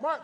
March.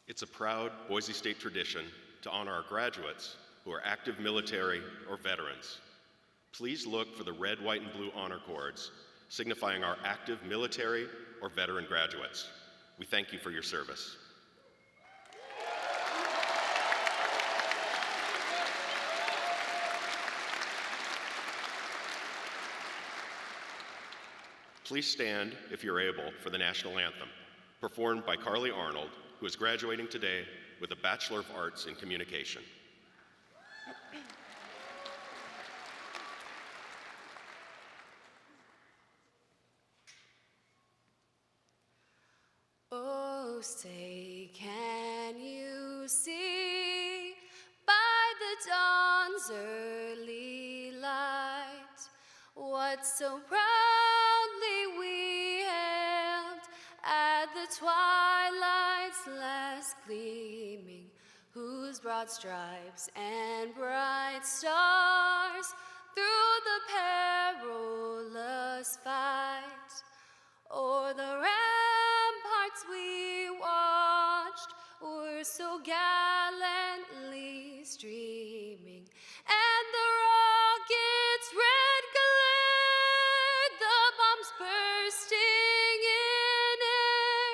It's a proud Boise State tradition to honor our graduates who are active military or veterans. Please look for the red, white, and blue honor cords signifying our active military or veteran graduates. We thank you for your service. Please stand, if you're able, for the national anthem, performed by Carly Arnold, who is graduating today with a Bachelor of Arts in Communication. Oh, say, can you see by the dawn's early light what so proudly we hailed at the twilight's last gleaming, whose broad stripes and bright stars through the perilous fight o'er the ramparts we watched were so gallantly streaming, and the rockets' red glare, the bombs bursting in air,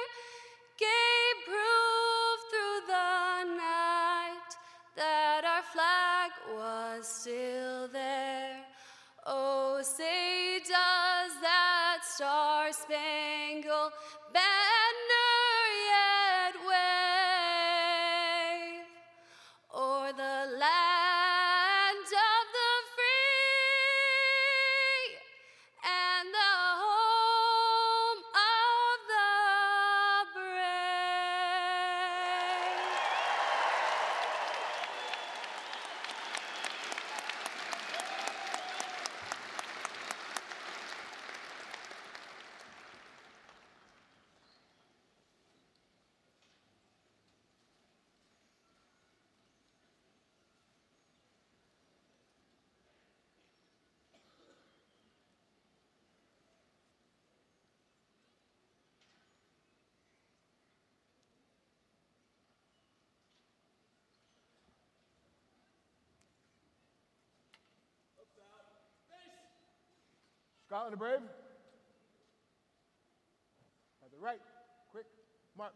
gave proof through the night that our flag was still there. Oh, say does that star-spangled banner yet wave o'er the land of the free and the home of the brave? Scotland the Brave. At the right, quick, march.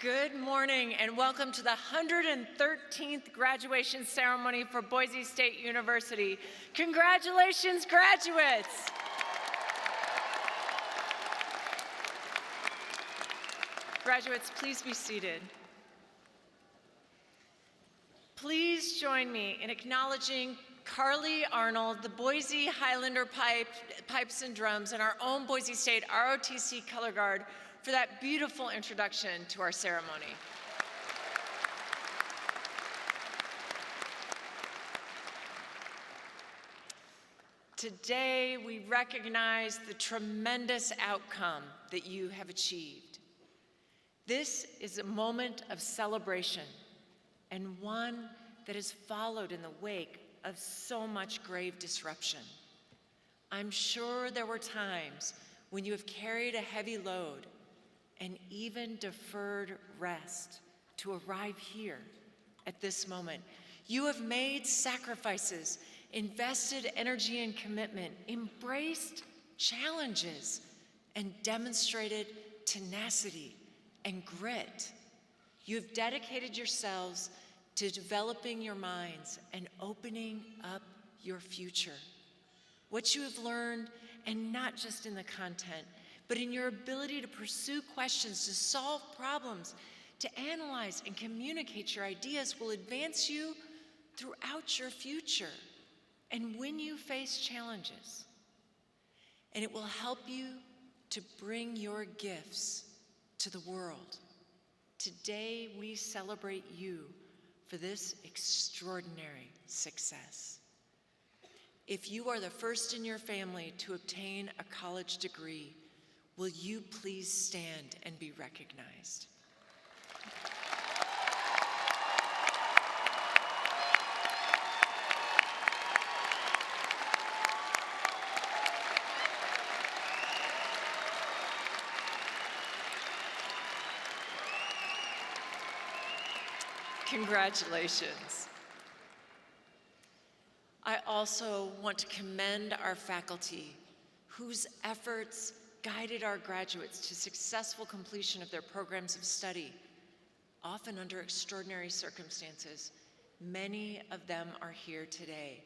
Good morning and welcome to the 113th graduation ceremony for Boise State University. Congratulations, graduates! Graduates, please be seated. Please join me in acknowledging Carly Arnold, the Boise Highlander Pipes and Drums, and our own Boise State ROTC Color Guard for that beautiful introduction to our ceremony. Today, we recognize the tremendous outcome that you have achieved. This is a moment of celebration and one that is followed in the wake of so much grave disruption. I'm sure there were times when you have carried a heavy load and even deferred rest to arrive here at this moment. You have made sacrifices, invested energy and commitment, embraced challenges, and demonstrated tenacity and grit. You have dedicated yourselves to developing your minds and opening up your future. What you have learned, and not just in the content, but in your ability to pursue questions, to solve problems, to analyze and communicate your ideas will advance you throughout your future and when you face challenges. And it will help you to bring your gifts to the world. Today, we celebrate you for this extraordinary success. If you are the first in your family to obtain a college degree, will you please stand and be recognized? Congratulations. I also want to commend our faculty whose efforts guided our graduates to successful completion of their programs of study, often under extraordinary circumstances. Many of them are here today.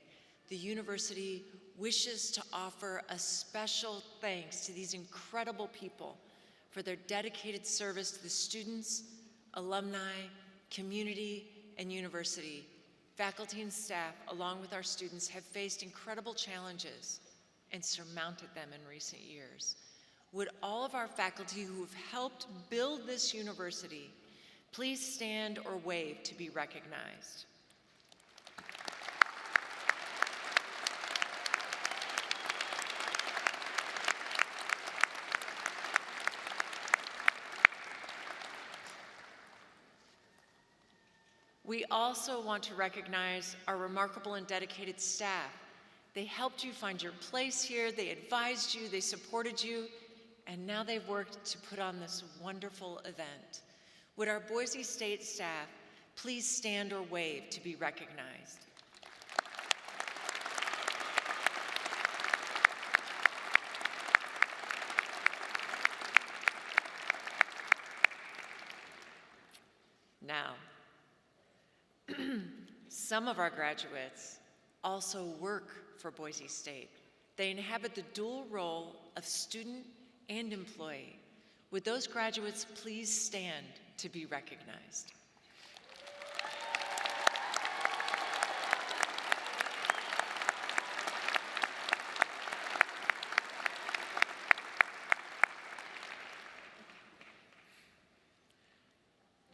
The university wishes to offer a special thanks to these incredible people for their dedicated service to the students, alumni, community, and university. Faculty and staff, along with our students, have faced incredible challenges and surmounted them in recent years. Would all of our faculty who have helped build this university please stand or wave to be recognized? We also want to recognize our remarkable and dedicated staff. They helped you find your place here, they advised you, they supported you, and now they've worked to put on this wonderful event. Would our Boise State staff please stand or wave to be recognized? Now, some of our graduates also work for Boise State. They inhabit the dual role of student and employee. Would those graduates please stand to be recognized?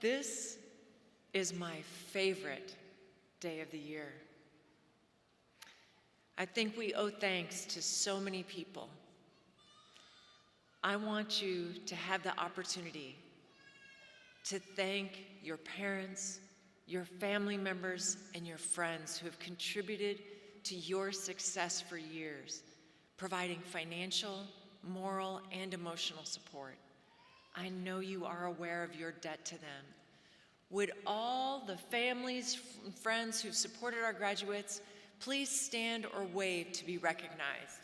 This is my favorite day of the year. I think we owe thanks to so many people. I want you to have the opportunity to thank your parents, your family members, and your friends who have contributed to your success for years, providing financial, moral, and emotional support. I know you are aware of your debt to them. Would all the families and friends who've supported our graduates please stand or wave to be recognized?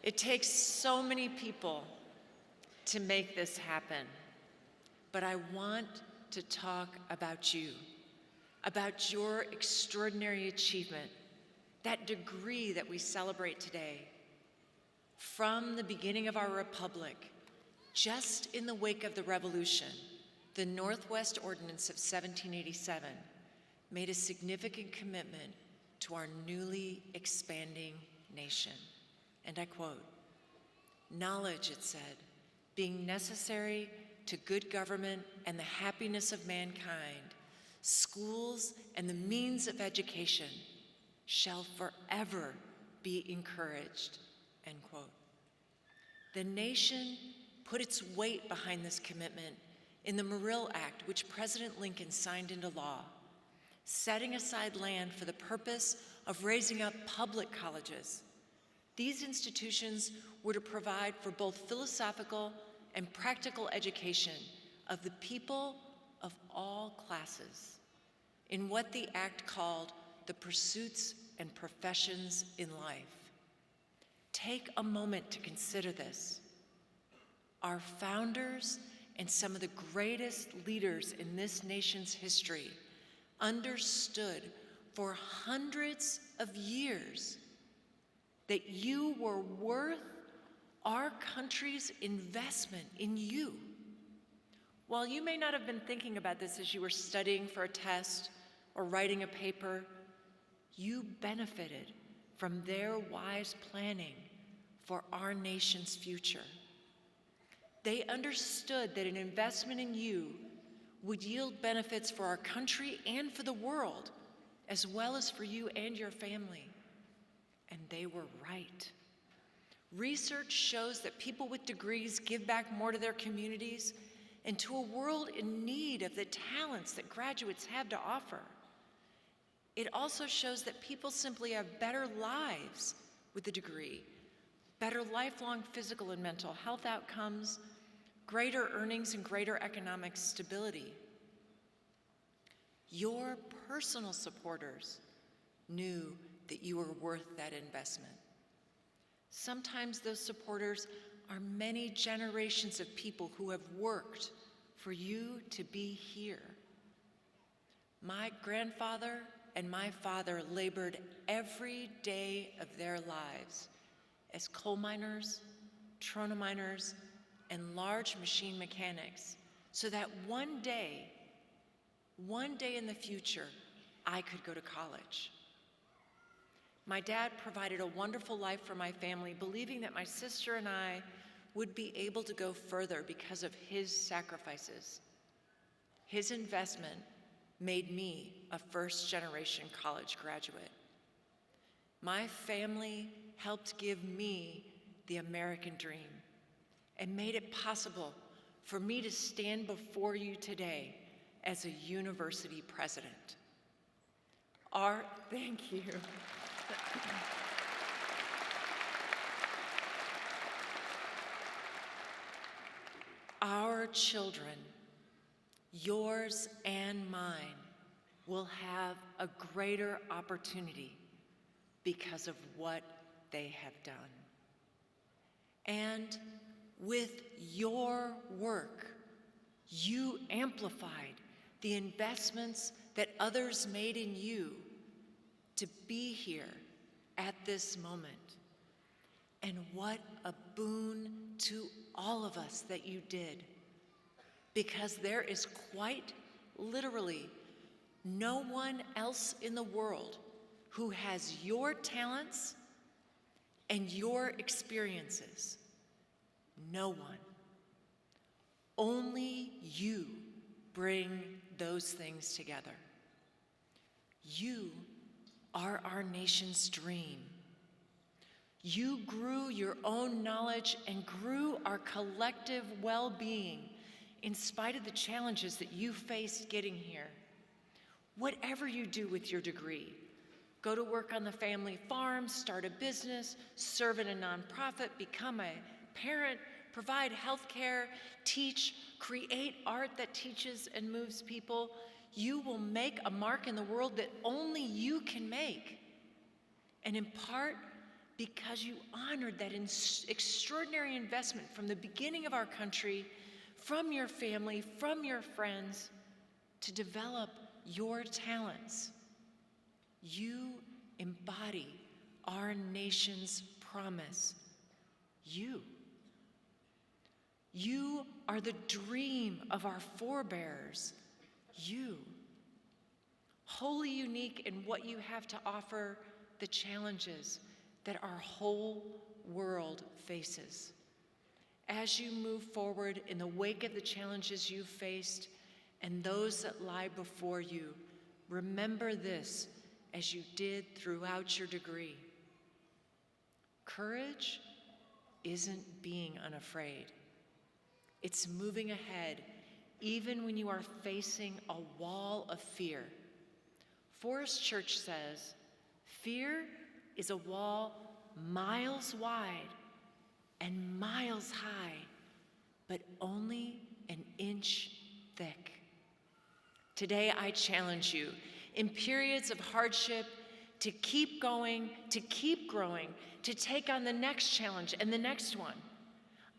It takes so many people to make this happen, but I want to talk about you, about your extraordinary achievement, that degree that we celebrate today. From the beginning of our republic, just in the wake of the Revolution, the Northwest Ordinance of 1787 made a significant commitment to our newly expanding nation. And I quote, "Knowledge," it said, "being necessary to good government and the happiness of mankind, schools and the means of education shall forever be encouraged," end quote. The nation put its weight behind this commitment in the Morrill Act, which President Lincoln signed into law, setting aside land for the purpose of raising up public colleges. These institutions were to provide for both philosophical and practical education of the people of all classes in what the act called the pursuits and professions in life. Take a moment to consider this. Our founders and some of the greatest leaders in this nation's history understood for hundreds of years that you were worth our country's investment in you. While you may not have been thinking about this as you were studying for a test or writing a paper, you benefited from their wise planning for our nation's future. They understood that an investment in you would yield benefits for our country and for the world, as well as for you and your family. And they were right. Research shows that people with degrees give back more to their communities and to a world in need of the talents that graduates have to offer. It also shows that people simply have better lives with a degree, better lifelong physical and mental health outcomes, greater earnings, and greater economic stability. Your personal supporters knew that you were worth that investment. Sometimes those supporters are many generations of people who have worked for you to be here. My grandfather and my father labored every day of their lives as coal miners, trona miners, and large machine mechanics, so that one day in the future, I could go to college. My dad provided a wonderful life for my family, believing that my sister and I would be able to go further because of his sacrifices. His investment made me a first-generation college graduate. My family helped give me the American dream and made it possible for me to stand before you today as a university president. Thank you. Our children, yours and mine, will have a greater opportunity because of what they have done. And with your work, you amplified the investments that others made in you to be here at this moment. And what a boon to all of us that you did, because there is quite literally no one else in the world who has your talents and your experiences. No one. Only you bring those things together. You are our nation's dream. You grew your own knowledge and grew our collective well-being in spite of the challenges that you faced getting here. Whatever you do with your degree, go to work on the family farm, start a business, serve in a nonprofit, become a parent, provide health care, teach, create art that teaches and moves people, you will make a mark in the world that only you can make. And in part, because you honored that extraordinary investment from the beginning of our country, from your family, from your friends, to develop your talents. You embody our nation's promise. You are the dream of our forebears. You. Wholly unique in what you have to offer the challenges that our whole world faces. As you move forward in the wake of the challenges you've faced and those that lie before you, remember this as you did throughout your degree. Courage isn't being unafraid. It's moving ahead even when you are facing a wall of fear. Forrest Church says, fear is a wall miles wide and miles high, but only an inch thick. Today, I challenge you, in periods of hardship, to keep going, to keep growing, to take on the next challenge and the next one.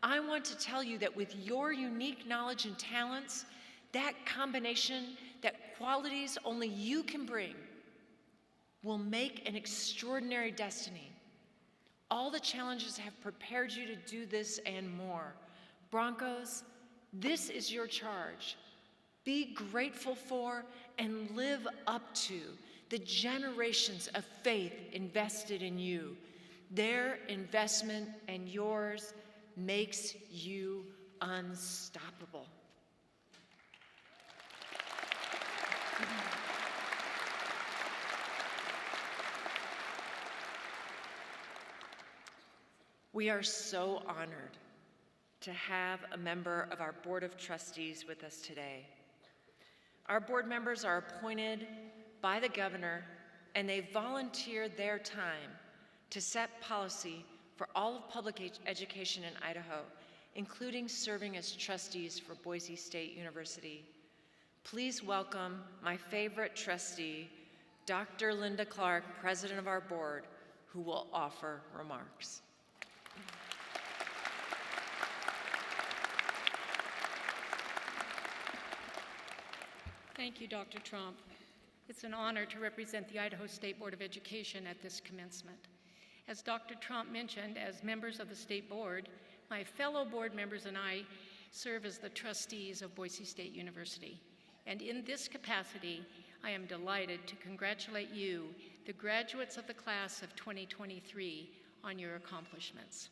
I want to tell you that with your unique knowledge and talents, that combination, that qualities only you can bring, will make an extraordinary destiny. All the challenges have prepared you to do this and more. Broncos, this is your charge. Be grateful for and live up to the generations of faith invested in you. Their investment and yours makes you unstoppable. We are so honored to have a member of our Board of Trustees with us today. Our board members are appointed by the governor, and they volunteer their time to set policy for all of public education in Idaho, including serving as trustees for Boise State University. Please welcome my favorite trustee, Dr. Linda Clark, president of our board, who will offer remarks. Thank you, Dr. Trump. It's an honor to represent the Idaho State Board of Education at this commencement. As Dr. Trump mentioned, as members of the State Board, my fellow board members and I serve as the trustees of Boise State University. And in this capacity, I am delighted to congratulate you, the graduates of the class of 2023, on your accomplishments.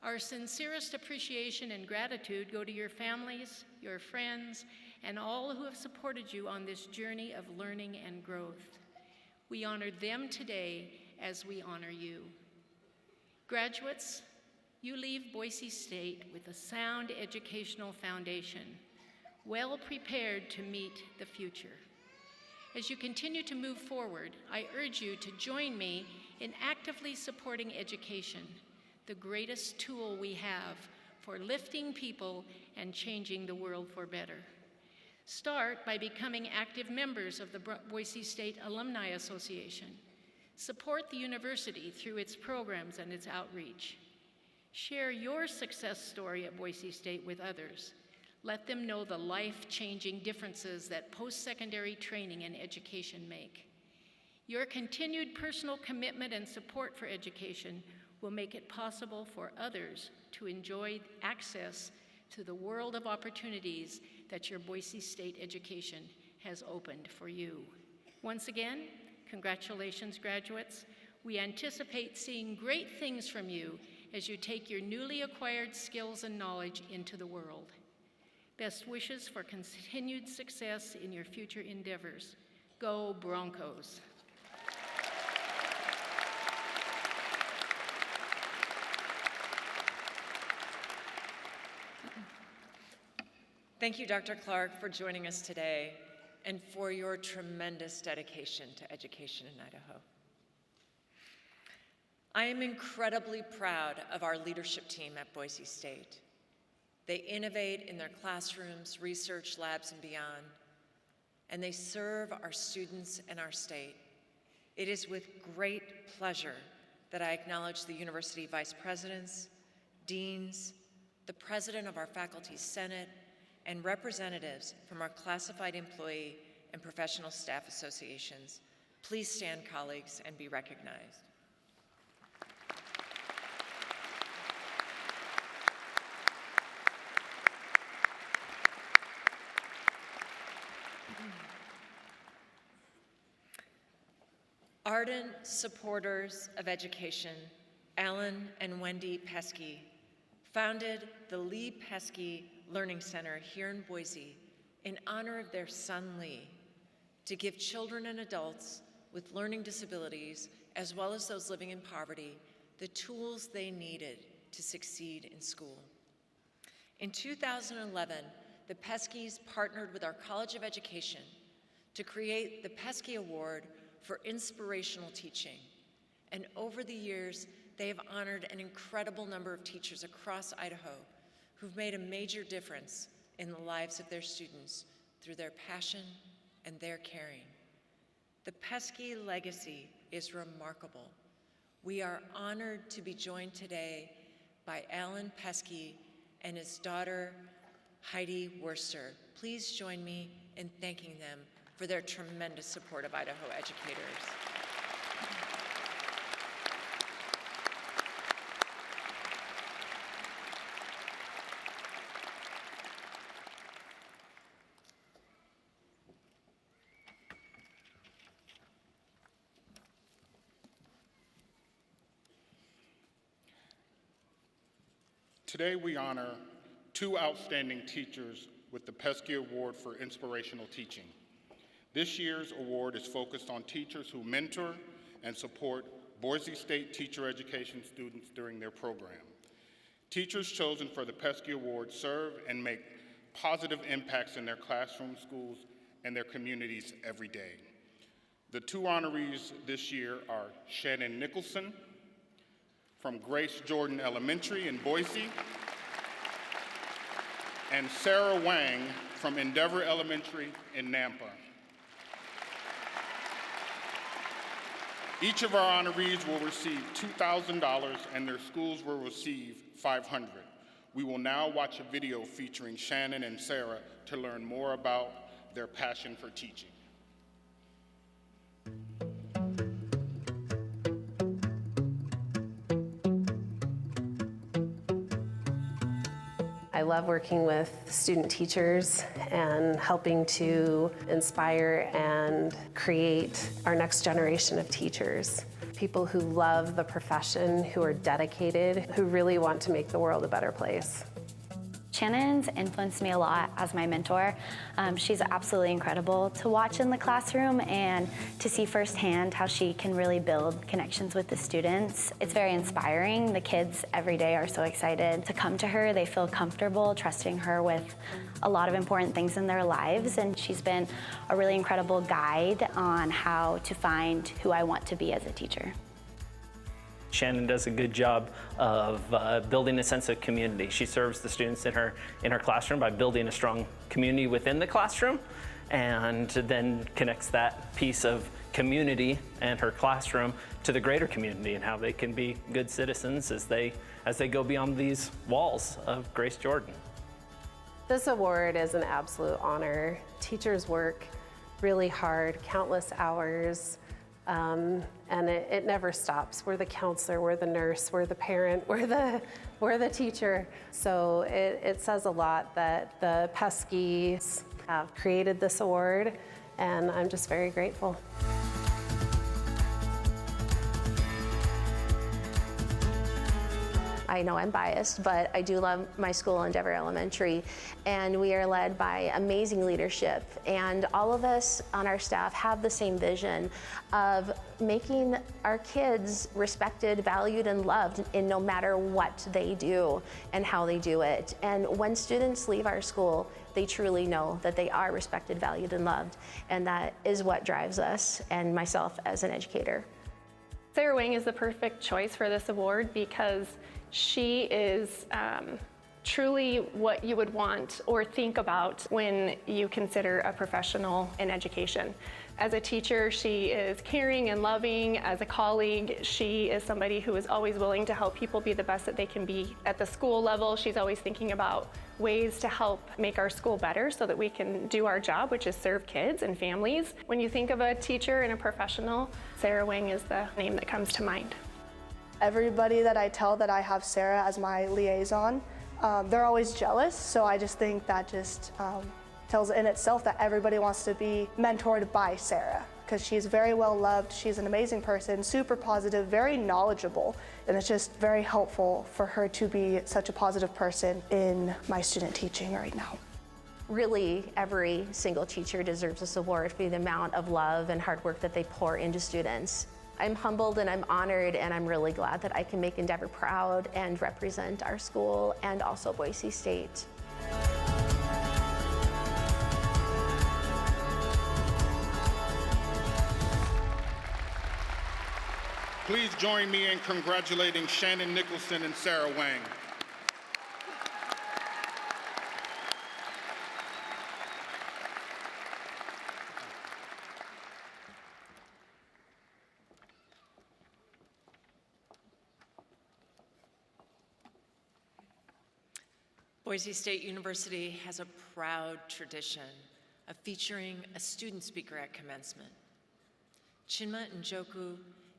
Our sincerest appreciation and gratitude go to your families, your friends, and all who have supported you on this journey of learning and growth. We honor them today as we honor you. Graduates, You leave Boise State with a sound educational foundation, well prepared to meet the future. As you continue to move forward, I urge you to join me in actively supporting education, the greatest tool we have for lifting people and changing the world for better. Start by becoming active members of the Boise State Alumni Association. Support the university through its programs and its outreach. Share your success story at Boise State with others. Let them know the life-changing differences that post-secondary training and education make. Your continued personal commitment and support for education will make it possible for others to enjoy access to the world of opportunities that your Boise State education has opened for you. Once again, congratulations, graduates. We anticipate seeing great things from you as you take your newly acquired skills and knowledge into the world. Best wishes for continued success in your future endeavors. Go Broncos. Thank you, Dr. Clark, for joining us today and for your tremendous dedication to education in Idaho. I am incredibly proud of our leadership team at Boise State. They innovate in their classrooms, research labs, and beyond, and they serve our students and our state. It is with great pleasure that I acknowledge the university vice presidents, deans, the president of our faculty senate, and representatives from our classified employee and professional staff associations. Please stand, colleagues, and be recognized. Ardent supporters of education, Alan and Wendy Pesky founded the Lee Pesky Learning Center here in Boise in honor of their son Lee, to give children and adults with learning disabilities, as well as those living in poverty, the tools they needed to succeed in school. In 2011, the Peskys partnered with our College of Education to create the Pesky Award for Inspirational Teaching. And over the years, they have honored an incredible number of teachers across Idaho who've made a major difference in the lives of their students through their passion and their caring. The Pesky legacy is remarkable. We are honored to be joined today by Alan Pesky and his daughter, Heidi Worster. Please join me in thanking them for their tremendous support of Idaho educators. Today we honor two outstanding teachers with the Pesky Award for Inspirational Teaching. This year's award is focused on teachers who mentor and support Boise State teacher education students during their program. Teachers chosen for the Pesky Award serve and make positive impacts in their classroom, schools, and their communities every day. The two honorees this year are Shannon Nicholson from Grace Jordan Elementary in Boise, and Sarah Wang from Endeavor Elementary in Nampa. Each of our honorees will receive $2,000 and their schools will receive $500. We will now watch a video featuring Shannon and Sarah to learn more about their passion for teaching. I love working with student teachers and helping to inspire and create our next generation of teachers. People who love the profession, who are dedicated, who really want to make the world a better place. Shannon's influenced me a lot as my mentor. She's absolutely incredible to watch in the classroom and to see firsthand how she can really build connections with the students. It's very inspiring. The kids every day are so excited to come to her. They feel comfortable trusting her with a lot of important things in their lives, and she's been a really incredible guide on how to find who I want to be as a teacher. Shannon does a good job of building a sense of community. She serves the students in her classroom by building a strong community within the classroom, and then connects that piece of community and her classroom to the greater community and how they can be good citizens as they go beyond these walls of Grace Jordan. This award is an absolute honor. Teachers work really hard, countless hours, and it never stops. We're the counselor, we're the nurse, we're the parent, we're the teacher. So it says a lot that the Peskeys have created this award, and I'm just very grateful. I know I'm biased, but I do love my school, Endeavor Elementary, and we are led by amazing leadership, and all of us on our staff have the same vision of making our kids respected, valued, and loved in no matter what they do and how they do it. And when students leave our school, they truly know that they are respected, valued, and loved, and that is what drives us and myself as an educator. Sarah Wang is the perfect choice for this award because she is truly what you would want or think about when you consider a professional in education. As a teacher, she is caring and loving. As a colleague, she is somebody who is always willing to help people be the best that they can be. At the school level, she's always thinking about ways to help make our school better so that we can do our job, which is serve kids and families. When you think of a teacher and a professional, Sarah Wang is the name that comes to mind. Everybody that I tell that I have Sarah as my liaison, they're always jealous, so I just think that just tells in itself that everybody wants to be mentored by Sarah, because she's very well loved, she's an amazing person, super positive, very knowledgeable, and it's just very helpful for her to be such a positive person in my student teaching right now. Really, every single teacher deserves this award for the amount of love and hard work that they pour into students. I'm humbled and I'm honored, and I'm really glad that I can make Endeavor proud and represent our school and also Boise State. Please join me in congratulating Shannon Nicholson and Sarah Wang. Boise State University has a proud tradition of featuring a student speaker at commencement. Chinma Njoku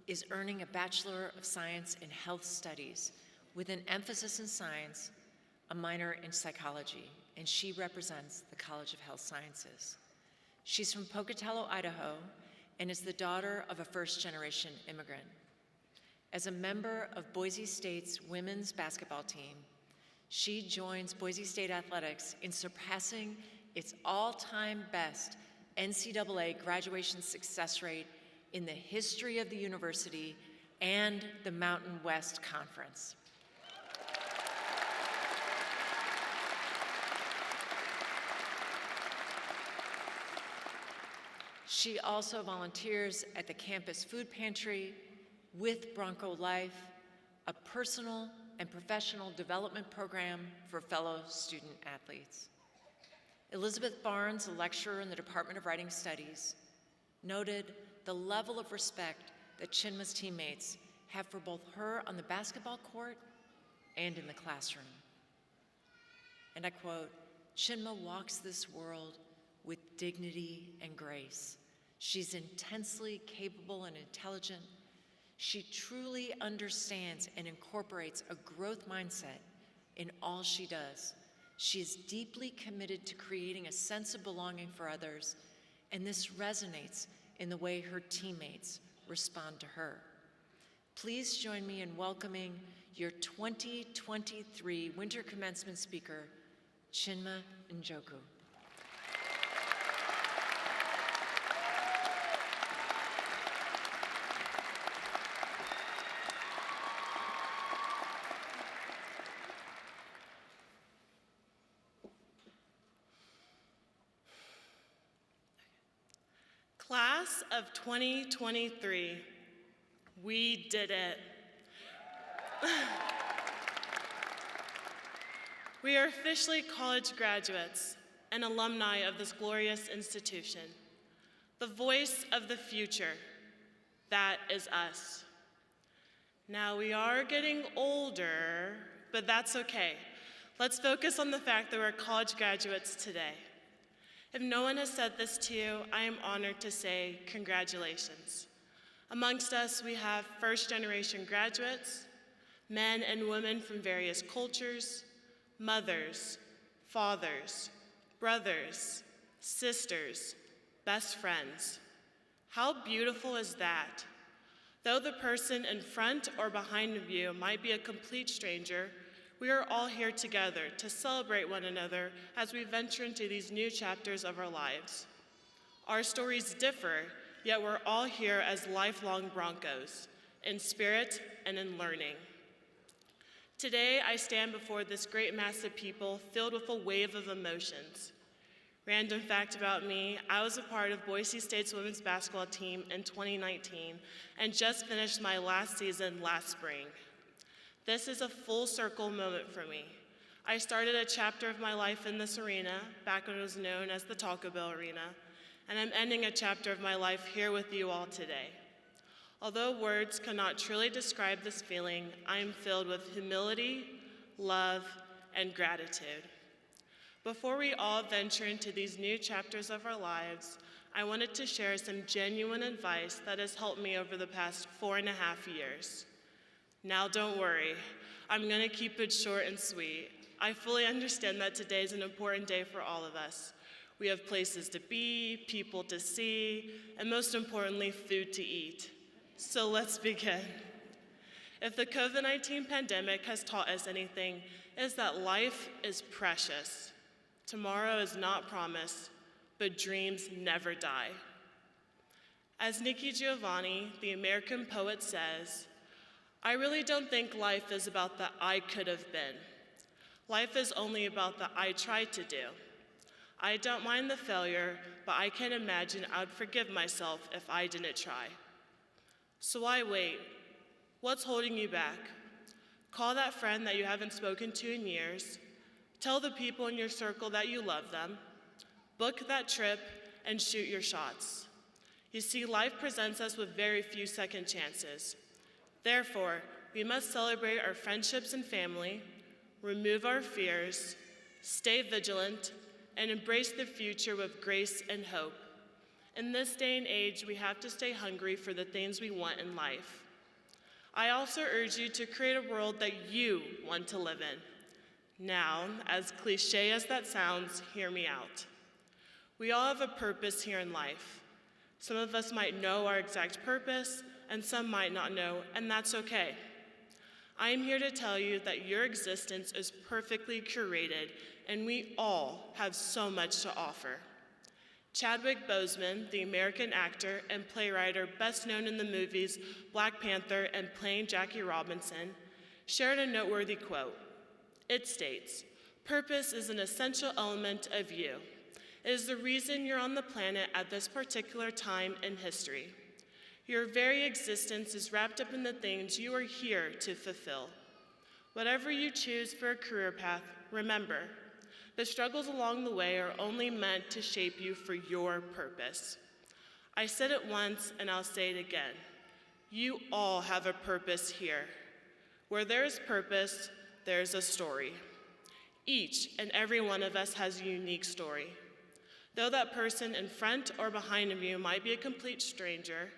is earning a Bachelor of Science in Health Studies with an emphasis in science, a minor in psychology, and she represents the College of Health Sciences. She's from Pocatello, Idaho, and is the daughter of a first-generation immigrant. As a member of Boise State's women's basketball team, she joins Boise State Athletics in surpassing its all-time best NCAA graduation success rate in the history of the university and the Mountain West Conference. She also volunteers at the campus food pantry with Bronco Life, a personal and professional development program for fellow student athletes. Elizabeth Barnes, a lecturer in the Department of Writing Studies, noted the level of respect that Chinma's teammates have for both her on the basketball court and in the classroom. And I quote, "Chinma walks this world with dignity and grace. She's intensely capable and intelligent. She truly understands and incorporates a growth mindset in all she does. She is deeply committed to creating a sense of belonging for others, and this resonates in the way her teammates respond to her." Please join me in welcoming your 2023 winter commencement speaker, Chinma Njoku. Class of 2023, we did it. We are officially college graduates and alumni of this glorious institution. The voice of the future, that is us. Now we are getting older, but that's okay. Let's focus on the fact that we're college graduates today. If no one has said this to you, I am honored to say congratulations. Amongst us, we have first-generation graduates, men and women from various cultures, mothers, fathers, brothers, sisters, best friends. How beautiful is that? Though the person in front or behind of you might be a complete stranger, we are all here together to celebrate one another as we venture into these new chapters of our lives. Our stories differ, yet we're all here as lifelong Broncos, in spirit and in learning. Today, I stand before this great mass of people filled with a wave of emotions. Random fact about me, I was a part of Boise State's women's basketball team in 2019 and just finished my last season last spring. This is a full circle moment for me. I started a chapter of my life in this arena, back when it was known as the Taco Bell Arena, and I'm ending a chapter of my life here with you all today. Although words cannot truly describe this feeling, I am filled with humility, love, and gratitude. Before we all venture into these new chapters of our lives, I wanted to share some genuine advice that has helped me over the past 4.5 years. Now don't worry, I'm gonna keep it short and sweet. I fully understand that today is an important day for all of us. We have places to be, people to see, and most importantly, food to eat. So let's begin. If the COVID-19 pandemic has taught us anything, it is that life is precious. Tomorrow is not promised, but dreams never die. As Nikki Giovanni, the American poet, says, I really don't think life is about the I could have been. Life is only about the I tried to do. I don't mind the failure, but I can't imagine I would forgive myself if I didn't try. So why wait? What's holding you back? Call that friend that you haven't spoken to in years. Tell the people in your circle that you love them. Book that trip and shoot your shots. You see, life presents us with very few second chances. Therefore, we must celebrate our friendships and family, remove our fears, stay vigilant, and embrace the future with grace and hope. In this day and age, we have to stay hungry for the things we want in life. I also urge you to create a world that you want to live in. Now, as cliche as that sounds, hear me out. We all have a purpose here in life. Some of us might know our exact purpose, and some might not know, and that's okay. I am here to tell you that your existence is perfectly curated, and we all have so much to offer. Chadwick Boseman, the American actor and playwright best known in the movies Black Panther and Playing Jackie Robinson, shared a noteworthy quote. It states, "Purpose is an essential element of you. It is the reason you're on the planet at this particular time in history. Your very existence is wrapped up in the things you are here to fulfill. Whatever you choose for a career path, remember, the struggles along the way are only meant to shape you for your purpose." I said it once and I'll say it again. You all have a purpose here. Where there is purpose, there's a story. Each and every one of us has a unique story. Though that person in front or behind of you might be a complete stranger,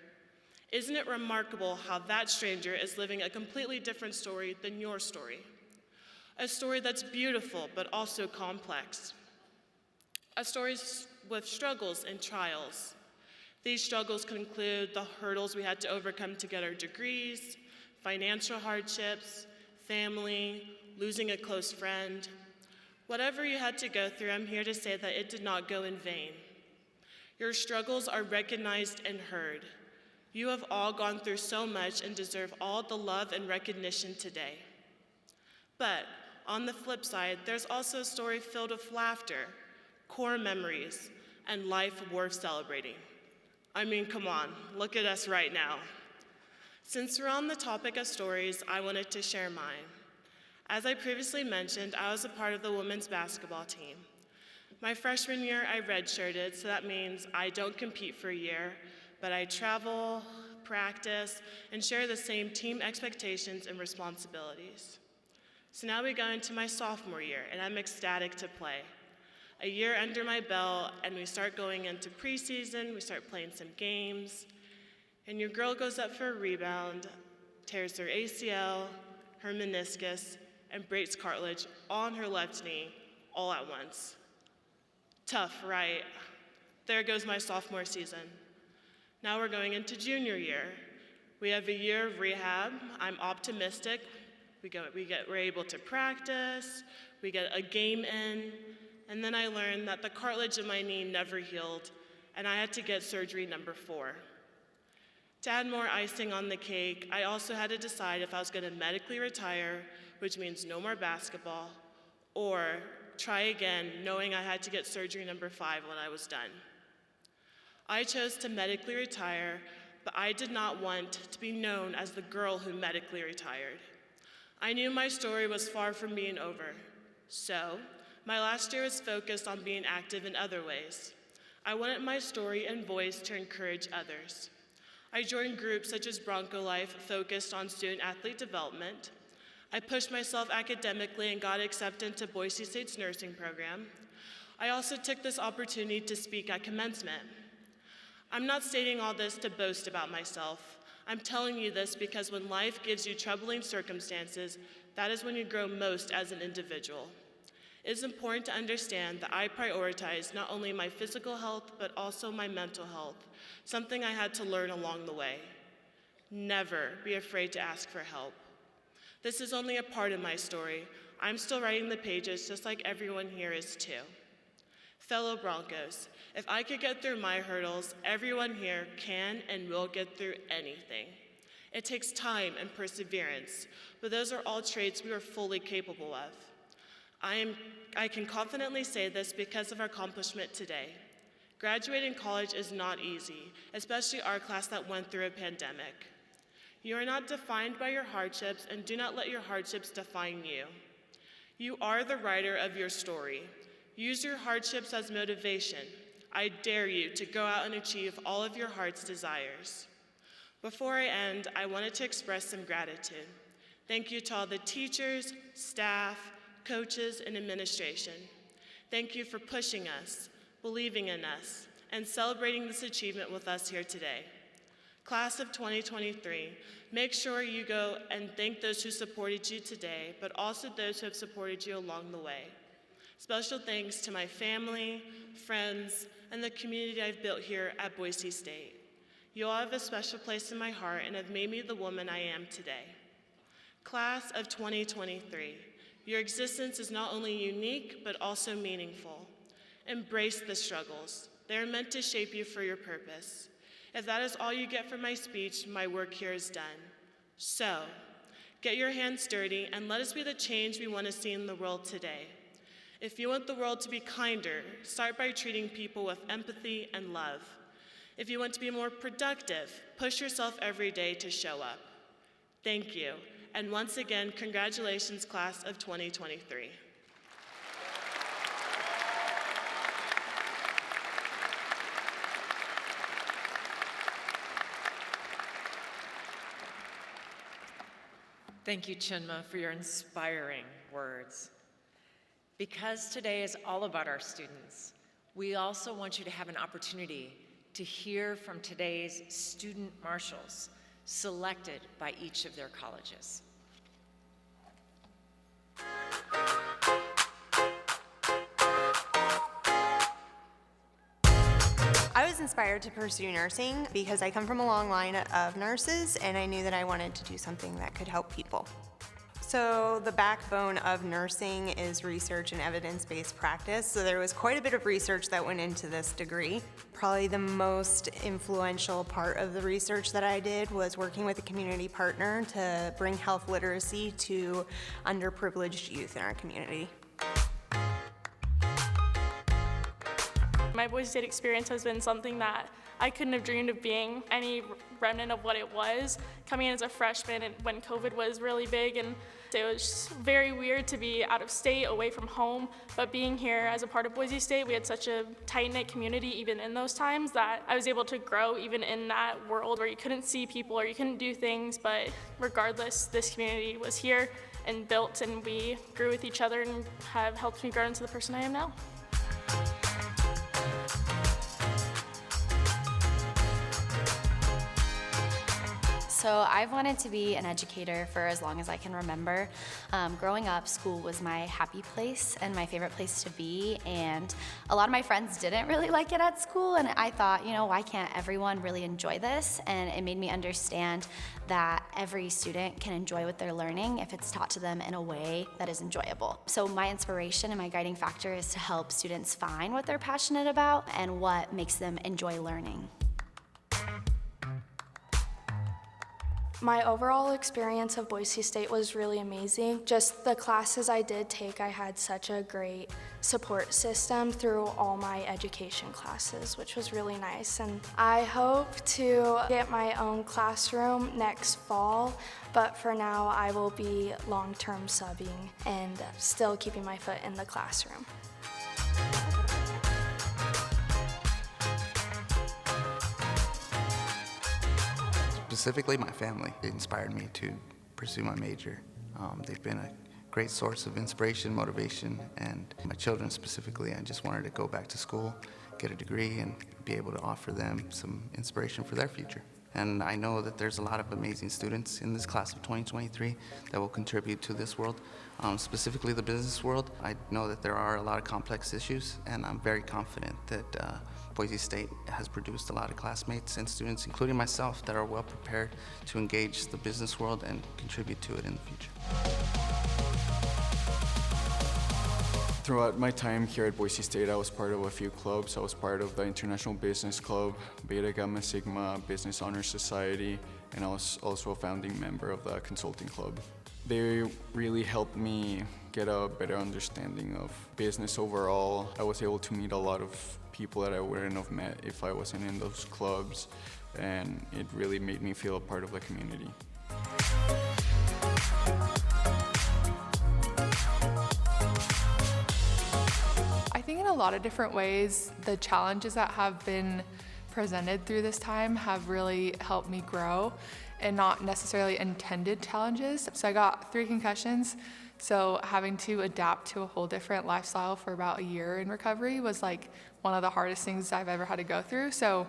isn't it remarkable how that stranger is living a completely different story than your story? A story that's beautiful but also complex. A story with struggles and trials. These struggles can include the hurdles we had to overcome to get our degrees, financial hardships, family, losing a close friend. Whatever you had to go through, I'm here to say that it did not go in vain. Your struggles are recognized and heard. You have all gone through so much and deserve all the love and recognition today. But on the flip side, there's also a story filled with laughter, core memories, and life worth celebrating. I mean, come on, look at us right now. Since we're on the topic of stories, I wanted to share mine. As I previously mentioned, I was a part of the women's basketball team. My freshman year, I redshirted, so that means I don't compete for a year, but I travel, practice, and share the same team expectations and responsibilities. So now we go into my sophomore year, and I'm ecstatic to play. A year under my belt, and we start going into preseason, we start playing some games, and your girl goes up for a rebound, tears her ACL, her meniscus, and breaks cartilage all on her left knee, all at once. Tough, right? There goes my sophomore season. Now we're going into junior year. We have a year of rehab. I'm optimistic. We're able to practice, we get a game in, and then I learned that the cartilage in my knee never healed, and I had to get surgery number 4. To add more icing on the cake, I also had to decide if I was going to medically retire, which means no more basketball, or try again, knowing I had to get surgery number 5 when I was done. I chose to medically retire, but I did not want to be known as the girl who medically retired. I knew my story was far from being over, so my last year was focused on being active in other ways. I wanted my story and voice to encourage others. I joined groups such as Bronco Life, focused on student-athlete development. I pushed myself academically and got accepted into Boise State's nursing program. I also took this opportunity to speak at commencement. I'm not stating all this to boast about myself. I'm telling you this because when life gives you troubling circumstances, that is when you grow most as an individual. It is important to understand that I prioritize not only my physical health, but also my mental health, something I had to learn along the way. Never be afraid to ask for help. This is only a part of my story. I'm still writing the pages just like everyone here is too. Fellow Broncos, if I could get through my hurdles, everyone here can and will get through anything. It takes time and perseverance, but those are all traits we are fully capable of. I can confidently say this because of our accomplishment today. Graduating college is not easy, especially our class that went through a pandemic. You are not defined by your hardships, and do not let your hardships define you. You are the writer of your story. Use your hardships as motivation. I dare you to go out and achieve all of your heart's desires. Before I end, I wanted to express some gratitude. Thank you to all the teachers, staff, coaches, and administration. Thank you for pushing us, believing in us, and celebrating this achievement with us here today. Class of 2023, make sure you go and thank those who supported you today, but also those who have supported you along the way. Special thanks to my family, friends, and the community I've built here at Boise State. You all have a special place in my heart and have made me the woman I am today. Class of 2023, your existence is not only unique, but also meaningful. Embrace the struggles. They are meant to shape you for your purpose. If that is all you get from my speech, my work here is done. So, get your hands dirty and let us be the change we want to see in the world today. If you want the world to be kinder, start by treating people with empathy and love. If you want to be more productive, push yourself every day to show up. Thank you, and once again, congratulations, class of 2023. Thank you, Chinma, for your inspiring words. Because today is all about our students, we also want you to have an opportunity to hear from today's student marshals, selected by each of their colleges. I was inspired to pursue nursing because I come from a long line of nurses and I knew that I wanted to do something that could help people. So the backbone of nursing is research and evidence-based practice. So there was quite a bit of research that went into this degree. Probably the most influential part of the research that I did was working with a community partner to bring health literacy to underprivileged youth in our community. My Boise State experience has been something that I couldn't have dreamed of being any remnant of what it was. Coming in as a freshman and when COVID was really big, and it was just very weird to be out of state, away from home, but being here as a part of Boise State, we had such a tight-knit community even in those times that I was able to grow even in that world where you couldn't see people or you couldn't do things, but regardless, this community was here and built, and we grew with each other and have helped me grow into the person I am now. So I've wanted to be an educator for as long as I can remember. Growing up, school was my happy place and my favorite place to be, and a lot of my friends didn't really like it at school, and I thought, why can't everyone really enjoy this? And it made me understand that every student can enjoy what they're learning if it's taught to them in a way that is enjoyable. So my inspiration and my guiding factor is to help students find what they're passionate about and what makes them enjoy learning. My overall experience of Boise State was really amazing. Just the classes I did take, I had such a great support system through all my education classes, which was really nice. And I hope to get my own classroom next fall, but for now I will be long-term subbing and still keeping my foot in the classroom. Specifically, my family inspired me to pursue my major. They've been a great source of inspiration, motivation, and my children specifically, I just wanted to go back to school, get a degree, and be able to offer them some inspiration for their future. And I know that there's a lot of amazing students in this class of 2023 that will contribute to this world, specifically the business world. I know that there are a lot of complex issues, and I'm very confident that Boise State has produced a lot of classmates and students, including myself, that are well prepared to engage the business world and contribute to it in the future. Throughout my time here at Boise State, I was part of a few clubs. I was part of the International Business Club, Beta Gamma Sigma Business Honor Society, and I was also a founding member of the Consulting Club. They really helped me get a better understanding of business overall. I was able to meet a lot of people that I wouldn't have met if I wasn't in those clubs, and it really made me feel a part of the community. I think in a lot of different ways, the challenges that have been presented through this time have really helped me grow, and not necessarily intended challenges. So I got 3 concussions, so having to adapt to a whole different lifestyle for about a year in recovery was like one of the hardest things I've ever had to go through. So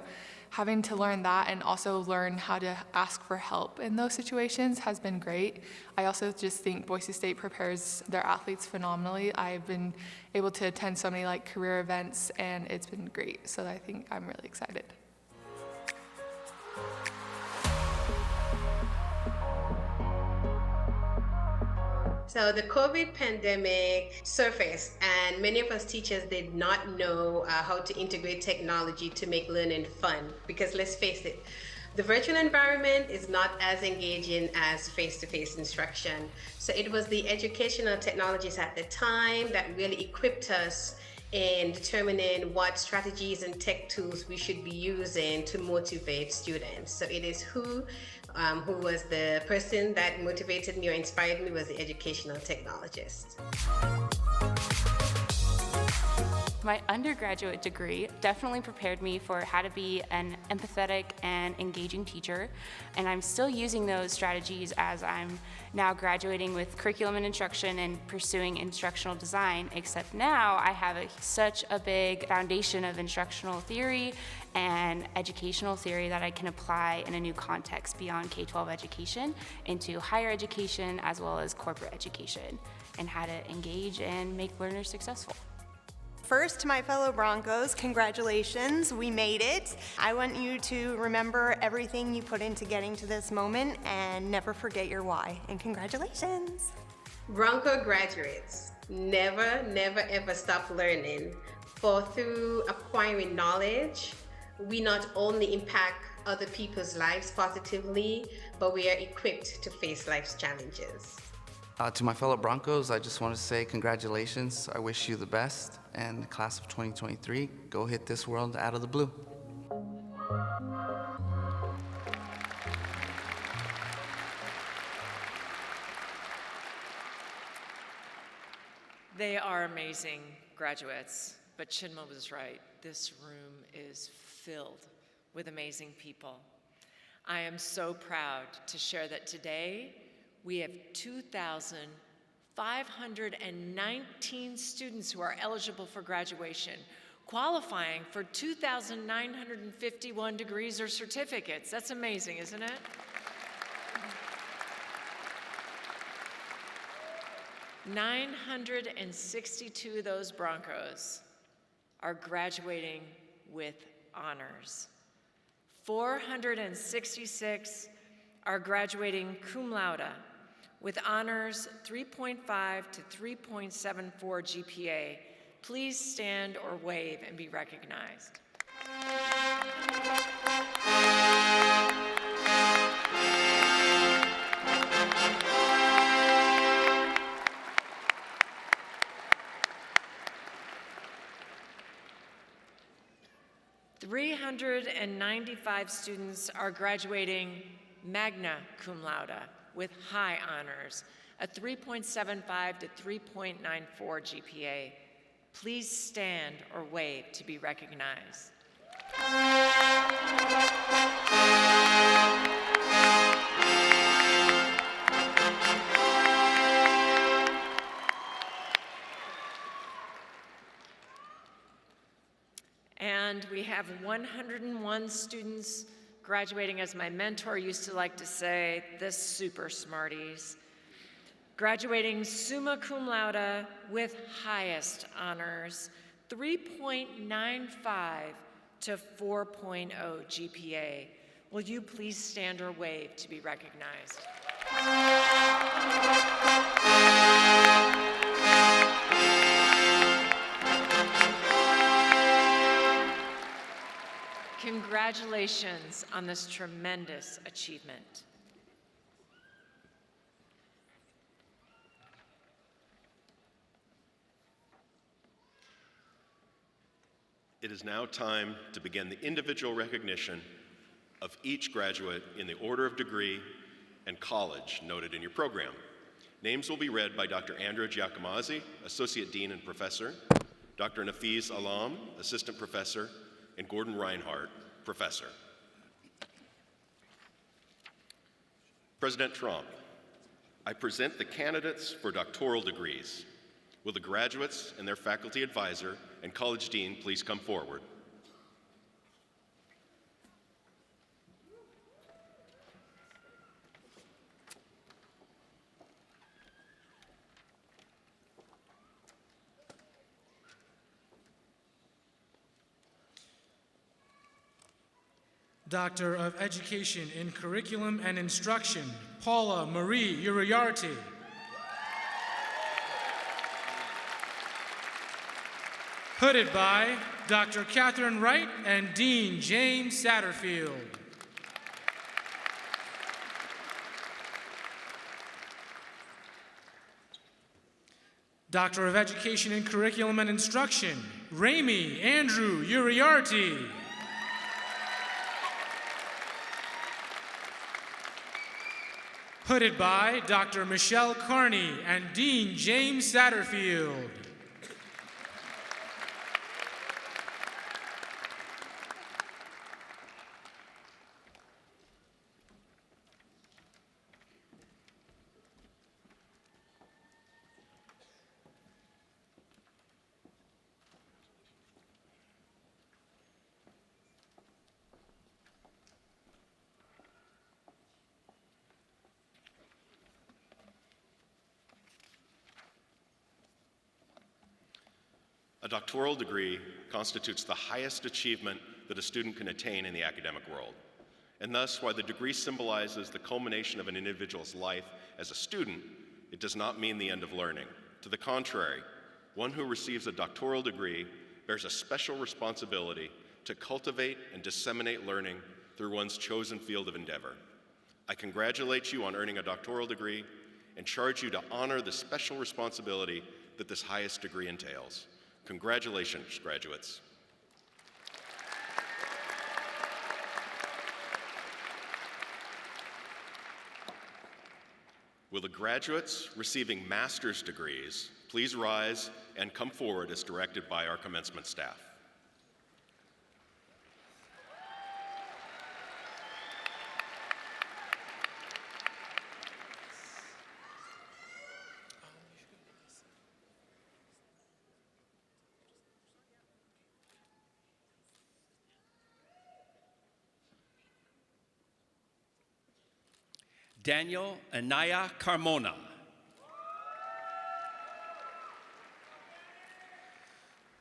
having to learn that and also learn how to ask for help in those situations has been great. I also just think Boise State prepares their athletes phenomenally. I've been able to attend so many career events, and it's been great. So I think I'm really excited. So the COVID pandemic surfaced, and many of us teachers did not know how to integrate technology to make learning fun, because let's face it, the virtual environment is not as engaging as face-to-face instruction. So it was the educational technologies at the time that really equipped us in determining what strategies and tech tools we should be using to motivate students. So it is who was the person that motivated me or inspired me was the educational technologist. My undergraduate degree definitely prepared me for how to be an empathetic and engaging teacher, and I'm still using those strategies as I'm now graduating with curriculum and instruction and pursuing instructional design, except now I have such a big foundation of instructional theory and educational theory that I can apply in a new context beyond K-12 education into higher education as well as corporate education, and how to engage and make learners successful. First, to my fellow Broncos, congratulations, we made it. I want you to remember everything you put into getting to this moment and never forget your why, and congratulations. Bronco graduates, never, never, ever stop learning, for through acquiring knowledge, we not only impact other people's lives positively, but we are equipped to face life's challenges. To my fellow Broncos, I just want to say congratulations. I wish you the best. And the class of 2023, go hit this world out of the blue. They are amazing graduates, but Chinma was right. This room is filled with amazing people. I am so proud to share that today we have 2,519 students who are eligible for graduation, qualifying for 2,951 degrees or certificates. That's amazing, isn't it? $962 of those Broncos are graduating with honors. 466 are graduating cum laude with honors 3.5 to 3.74 GPA. Please stand or wave and be recognized. $395 students are graduating magna cum laude with high honors, a 3.75 to 3.94 GPA. Please stand or wave to be recognized. And we have 101 students graduating, as my mentor used to like to say, the super smarties. Graduating summa cum laude with highest honors, 3.95 to 4.0 GPA. Will you please stand or wave to be recognized? Congratulations on this tremendous achievement. It is now time to begin the individual recognition of each graduate in the order of degree and college noted in your program. Names will be read by Dr. Andrew Giacomazzi, Associate Dean and Professor, Dr. Nafiz Alam, Assistant Professor, and Gordon Reinhardt, Professor. President Trump, I present the candidates for doctoral degrees. Will the graduates and their faculty advisor and college dean please come forward? Doctor of Education in Curriculum and Instruction, Paula Marie Uriarte. Hooded by Dr. Catherine Wright and Dean James Satterfield. Doctor of Education in Curriculum and Instruction, Ramey Andrew Uriarte. Hooded by Dr. Michelle Carney and Dean James Satterfield. A doctoral degree constitutes the highest achievement that a student can attain in the academic world. And thus, while the degree symbolizes the culmination of an individual's life as a student, It does not mean the end of learning. To the contrary, one who receives a doctoral degree bears a special responsibility to cultivate and disseminate learning through one's chosen field of endeavor. I congratulate you on earning a doctoral degree and charge you to honor the special responsibility that this highest degree entails. Congratulations, graduates. Will the graduates receiving master's degrees please rise and come forward as directed by our commencement staff? Daniel Anaya Carmona.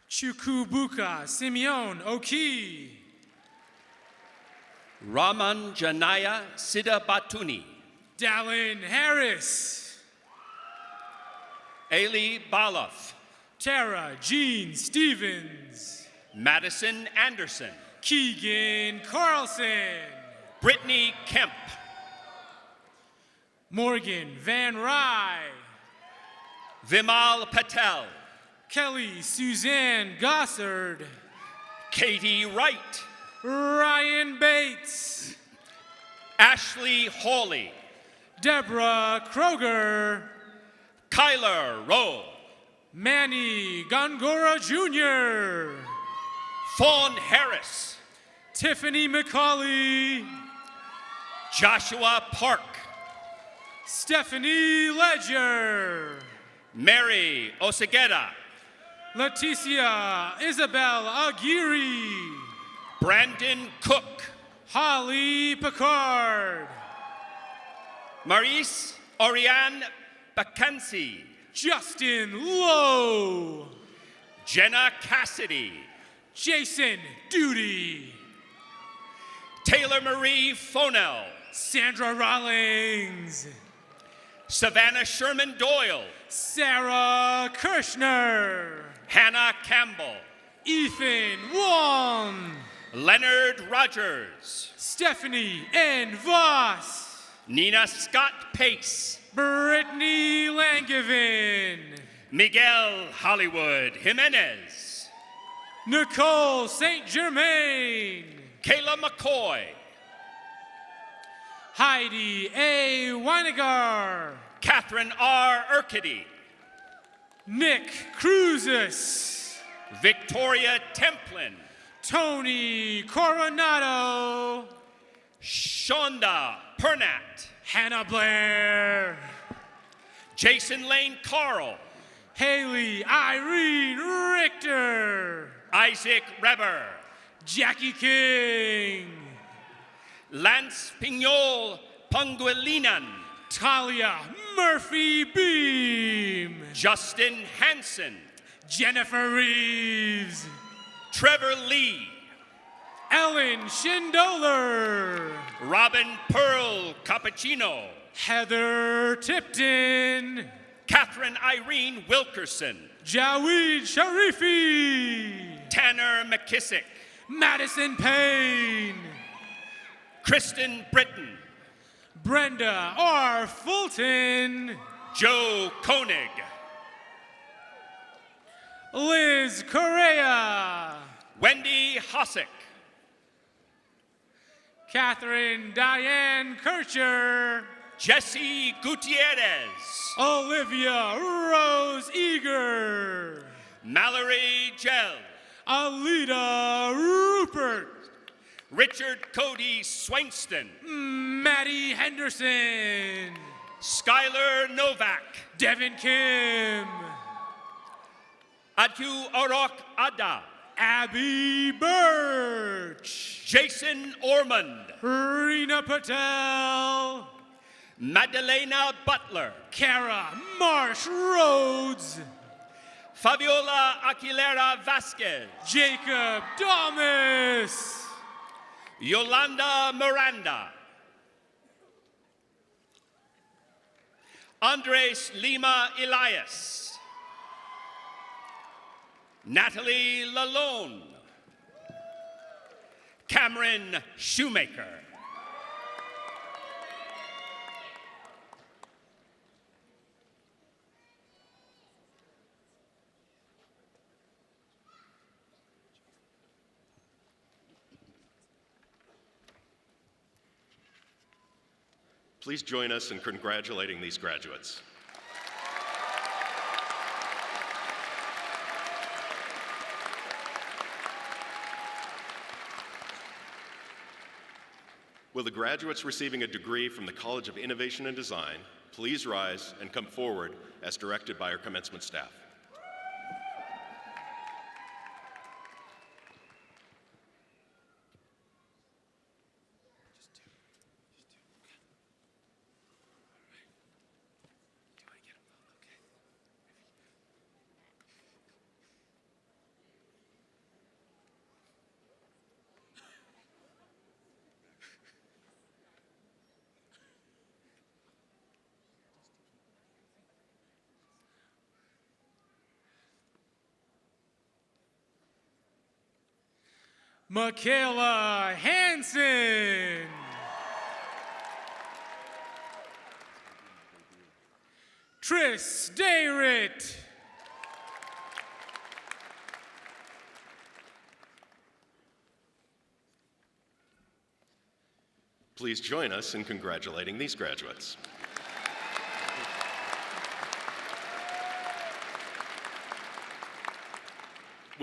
Chukwubuka Simeon Oki. Raman Janaya Sida Batuni. Dallin Harris. Ailey Baloff. Tara Jean Stevens. Madison Anderson. Keegan Carlson. Brittany Kemp. Morgan Van Rye. Vimal Patel. Kelly Suzanne Gossard. Katie Wright. Ryan Bates. Ashley Hawley. Deborah Kroger. Kyler Rowe. Manny Gongora Jr. Fawn Harris. Tiffany McCauley. Joshua Park. Stephanie Ledger. Mary Osegeda. Leticia Isabel Aguirre. Brandon Cook. Holly Picard. Maurice Oriane Bacansi. Justin Lowe. Jenna Cassidy. Jason Duty. Taylor Marie Fonel. Sandra Rawlings. Savannah Sherman Doyle. Sarah Kirshner. Hannah Campbell. Ethan Wong. Leonard Rogers. Stephanie N. Voss. Nina Scott Pace. Brittany Langevin. Miguel Hollywood Jimenez. Nicole St. Germain. Kayla McCoy. Heidi A. Weinegar. Catherine R. Urquidi. Nick Cruzes. Victoria Templin. Tony Coronado. Shonda Pernat. Hannah Blair. Jason Lane Carl. Haley Irene Richter. Isaac Reber. Jackie King. Lance Pignol Panguilinan. Talia Murphy Beam. Justin Hansen. Jennifer Reeves. Trevor Lee. Ellen Schindoler. Robin Pearl Cappuccino. Heather Tipton. Catherine Irene Wilkerson. Jaweed Sharifi. Tanner McKissick. Madison Payne. Kristen Britton. Brenda R. Fulton. Joe Koenig. Liz Correa. Wendy Hosick. Catherine Diane Kircher. Jesse Gutierrez. Olivia Rose Eager. Mallory Gell. Alita Rupert. Richard Cody Swainston. Maddie Henderson. Skylar Novak. Devin Kim. Adhu Arok Ada. Abby Birch. Jason Ormond. Rena Patel. Madalena Butler. Kara Marsh Rhodes. Fabiola Aguilera Vasquez. Jacob Thomas. Yolanda Miranda. Andres Lima Elias. Natalie Lalone. Cameron Shoemaker. Please join us in congratulating these graduates. Will the graduates receiving a degree from the College of Innovation and Design please rise and come forward as directed by our commencement staff? Michaela Hansen. Tris Dayrit. Please join us in congratulating these graduates.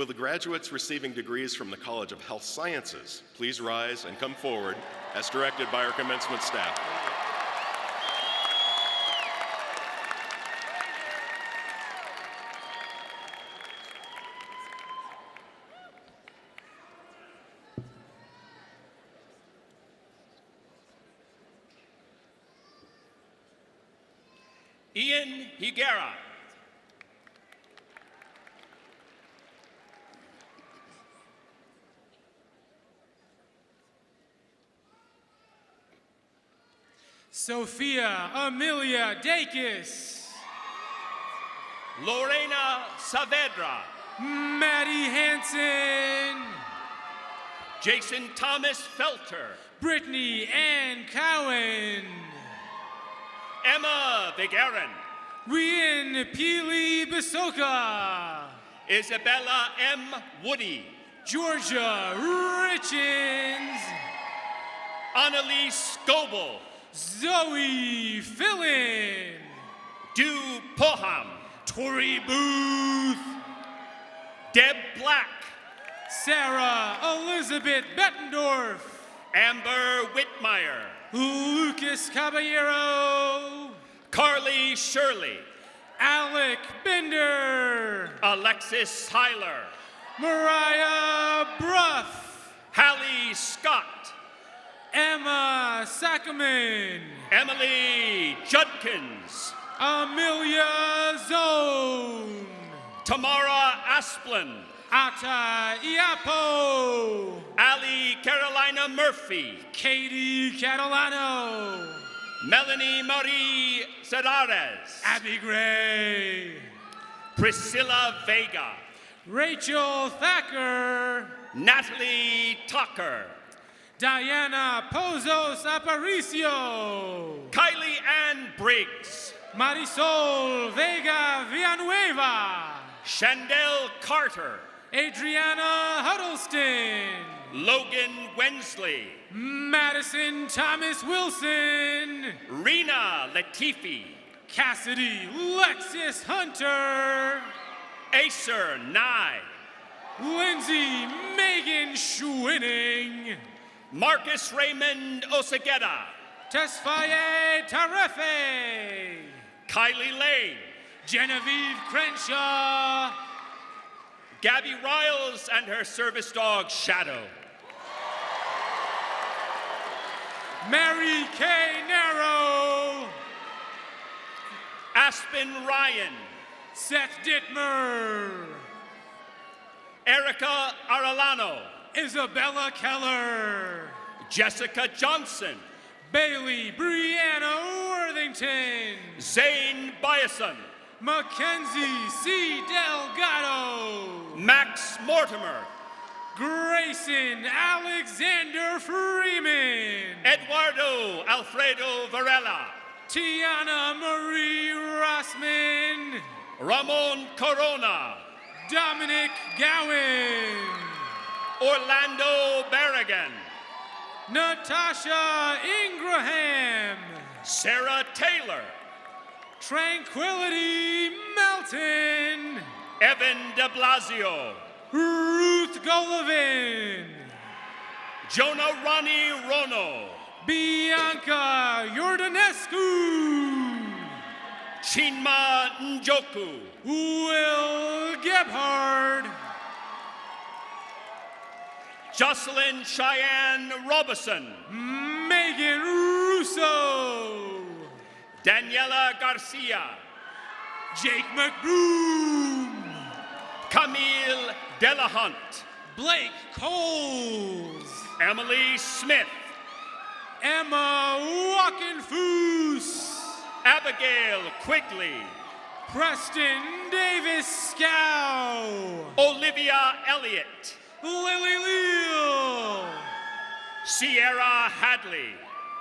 Will the graduates receiving degrees from the College of Health Sciences please rise and come forward as directed by our commencement staff? Ian Higuera. Sophia Amelia Dacus. Lorena Saavedra. Maddie Hansen. Jason Thomas Felter. Brittany Ann Cowan. Emma Vigarin. Rian Pili Bisoka. Isabella M. Woody. Georgia Richens. Annalise Goebel. Zoe Fillin. Du Poham. Tori Booth. Deb Black. Sarah Elizabeth Bettendorf. Amber Whitmire. Lucas Caballero. Carly Shirley. Alec Bender. Alexis Hyler. Mariah Bruff. Hallie Scott. Emma Sackerman. Emily Judkins. Amelia Zone. Tamara Asplin. Ata Iapo. Ali Carolina Murphy. Katie Catalano. Melanie Marie Sedares. Abby Gray. Priscilla Vega. Rachel Thacker. Natalie Tucker. Diana Pozos Aparicio. Kylie Ann Briggs. Marisol Vega Villanueva. Shandell Carter. Adriana Huddleston. Logan Wensley. Madison Thomas Wilson. Rena Latifi. Cassidy Lexus Hunter. Acer Nye. Lindsay Megan Schwinning. Marcus Raymond Osageda. Tesfaye Tarefe. Kylie Lane. Genevieve Crenshaw. Gabby Riles and her service dog, Shadow. Mary Kay Narrow. Aspen Ryan. Seth Dittmer. Erica Arellano. Isabella Keller. Jessica Johnson. Bailey Brianna Worthington. Zane Biason. Mackenzie C. Delgado. Max Mortimer. Grayson Alexander Freeman. Eduardo Alfredo Varela. Tiana Marie Rossman. Ramon Corona. Dominic Gowan. Orlando Barragan. Natasha Ingraham. Sarah Taylor. Tranquility Melton. Evan de Blasio. Ruth Golovin. Jonah Ronnie Rono. Bianca Jordanescu. Chinma Njoku. Will Gebhard. Jocelyn Cheyenne Robeson. Megan Russo. Daniela Garcia. Jake McBroom. Camille Delahunt. Blake Coles. Emily Smith. Emma Walkenfoos. Abigail Quigley. Preston Davis Scow. Olivia Elliott. Lily Leal. Sierra Hadley.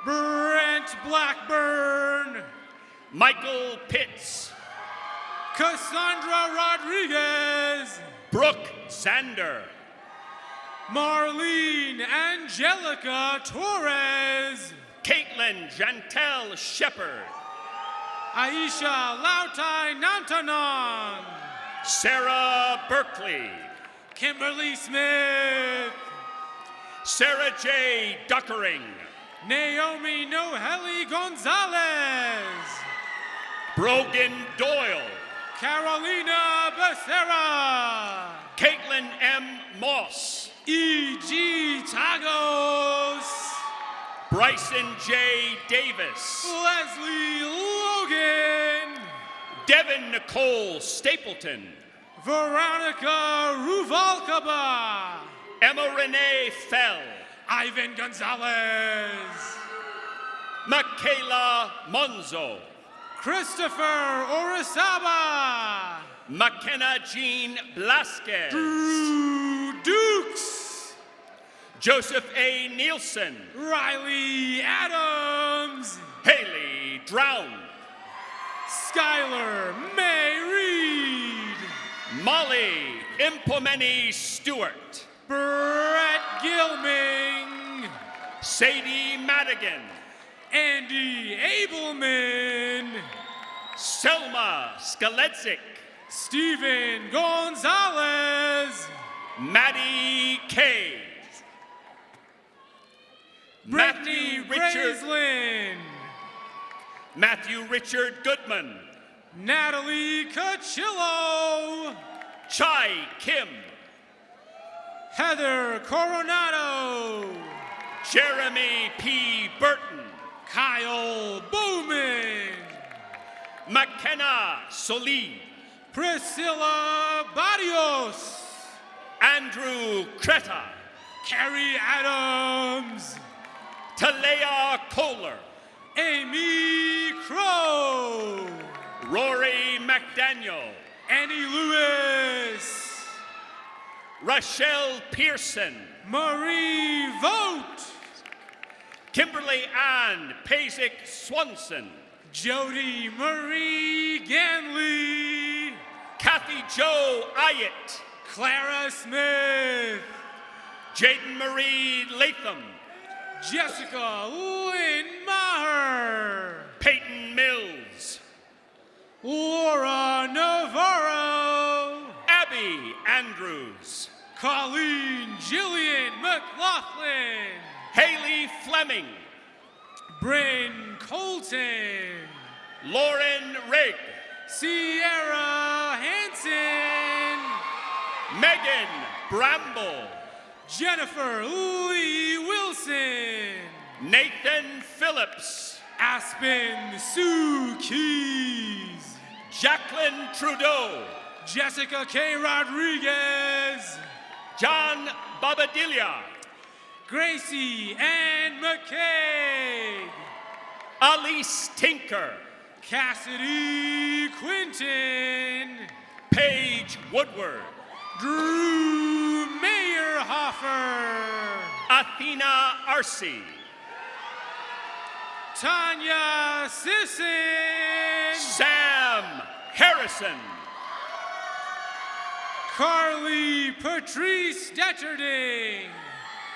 Brent Blackburn. Michael Pitts. Cassandra Rodriguez. Brooke Zander. Marlene Angelica Torres. Caitlin Jantel Shepard. Aisha Lautai Nantanon. Sarah Berkeley. Kimberly Smith. Sarah J. Duckering. Naomi Noheli Gonzalez. Brogan Doyle. Carolina Becerra. Caitlin M. Moss. E.G. Tagos. Bryson J. Davis. Leslie Logan. Devin Nicole Stapleton. Veronica Ruvalcaba. Emma Renee Fell. Ivan Gonzalez. Michaela Monzo. Christopher Orizaba. McKenna Jean Blasquez. Drew Dukes. Joseph A. Nielsen. Riley Adams. Haley Drown. Skylar May Reed. Molly Impomeni Stewart. Brett Gilming. Sadie Madigan. Andy Abelman. Selma Skaledzik. Steven Gonzalez. Maddie Kay. Brittany Raislin. Matthew Richard Goodman. Natalie Cachillo. Chai Kim. Heather Coronado. Jeremy P. Burton. Kyle Bowman. McKenna Solie. Priscilla Barrios. Andrew Creta. Carrie Adams. Talea Kohler. Amy Crow. Rory McDaniel. Annie Lewis. Rochelle Pearson. Marie Vogt. Kimberly Ann Pasick Swanson. Jody Marie Ganley. Kathy Jo Ayett. Clara Smith. Jaden Marie Latham. Jessica Lynn Maher. Peyton Mills. Laura Navarro. Abby Andrews. Colleen Jillian McLaughlin. Haley Fleming. Bryn Colton. Lauren Rigg. Sierra Hansen. Megan Bramble. Jennifer Lee Wilson. Nathan Phillips. Aspen Sue Keys. Jacqueline Trudeau. Jessica K. Rodriguez. John Babadilia. Gracie Ann McCaig. Elise Tinker. Cassidy Quinton. Paige Woodward. Drew Meyerhofer. Athena Arce. Tanya Sisson. Sam Harrison. Carly Patrice Detterding.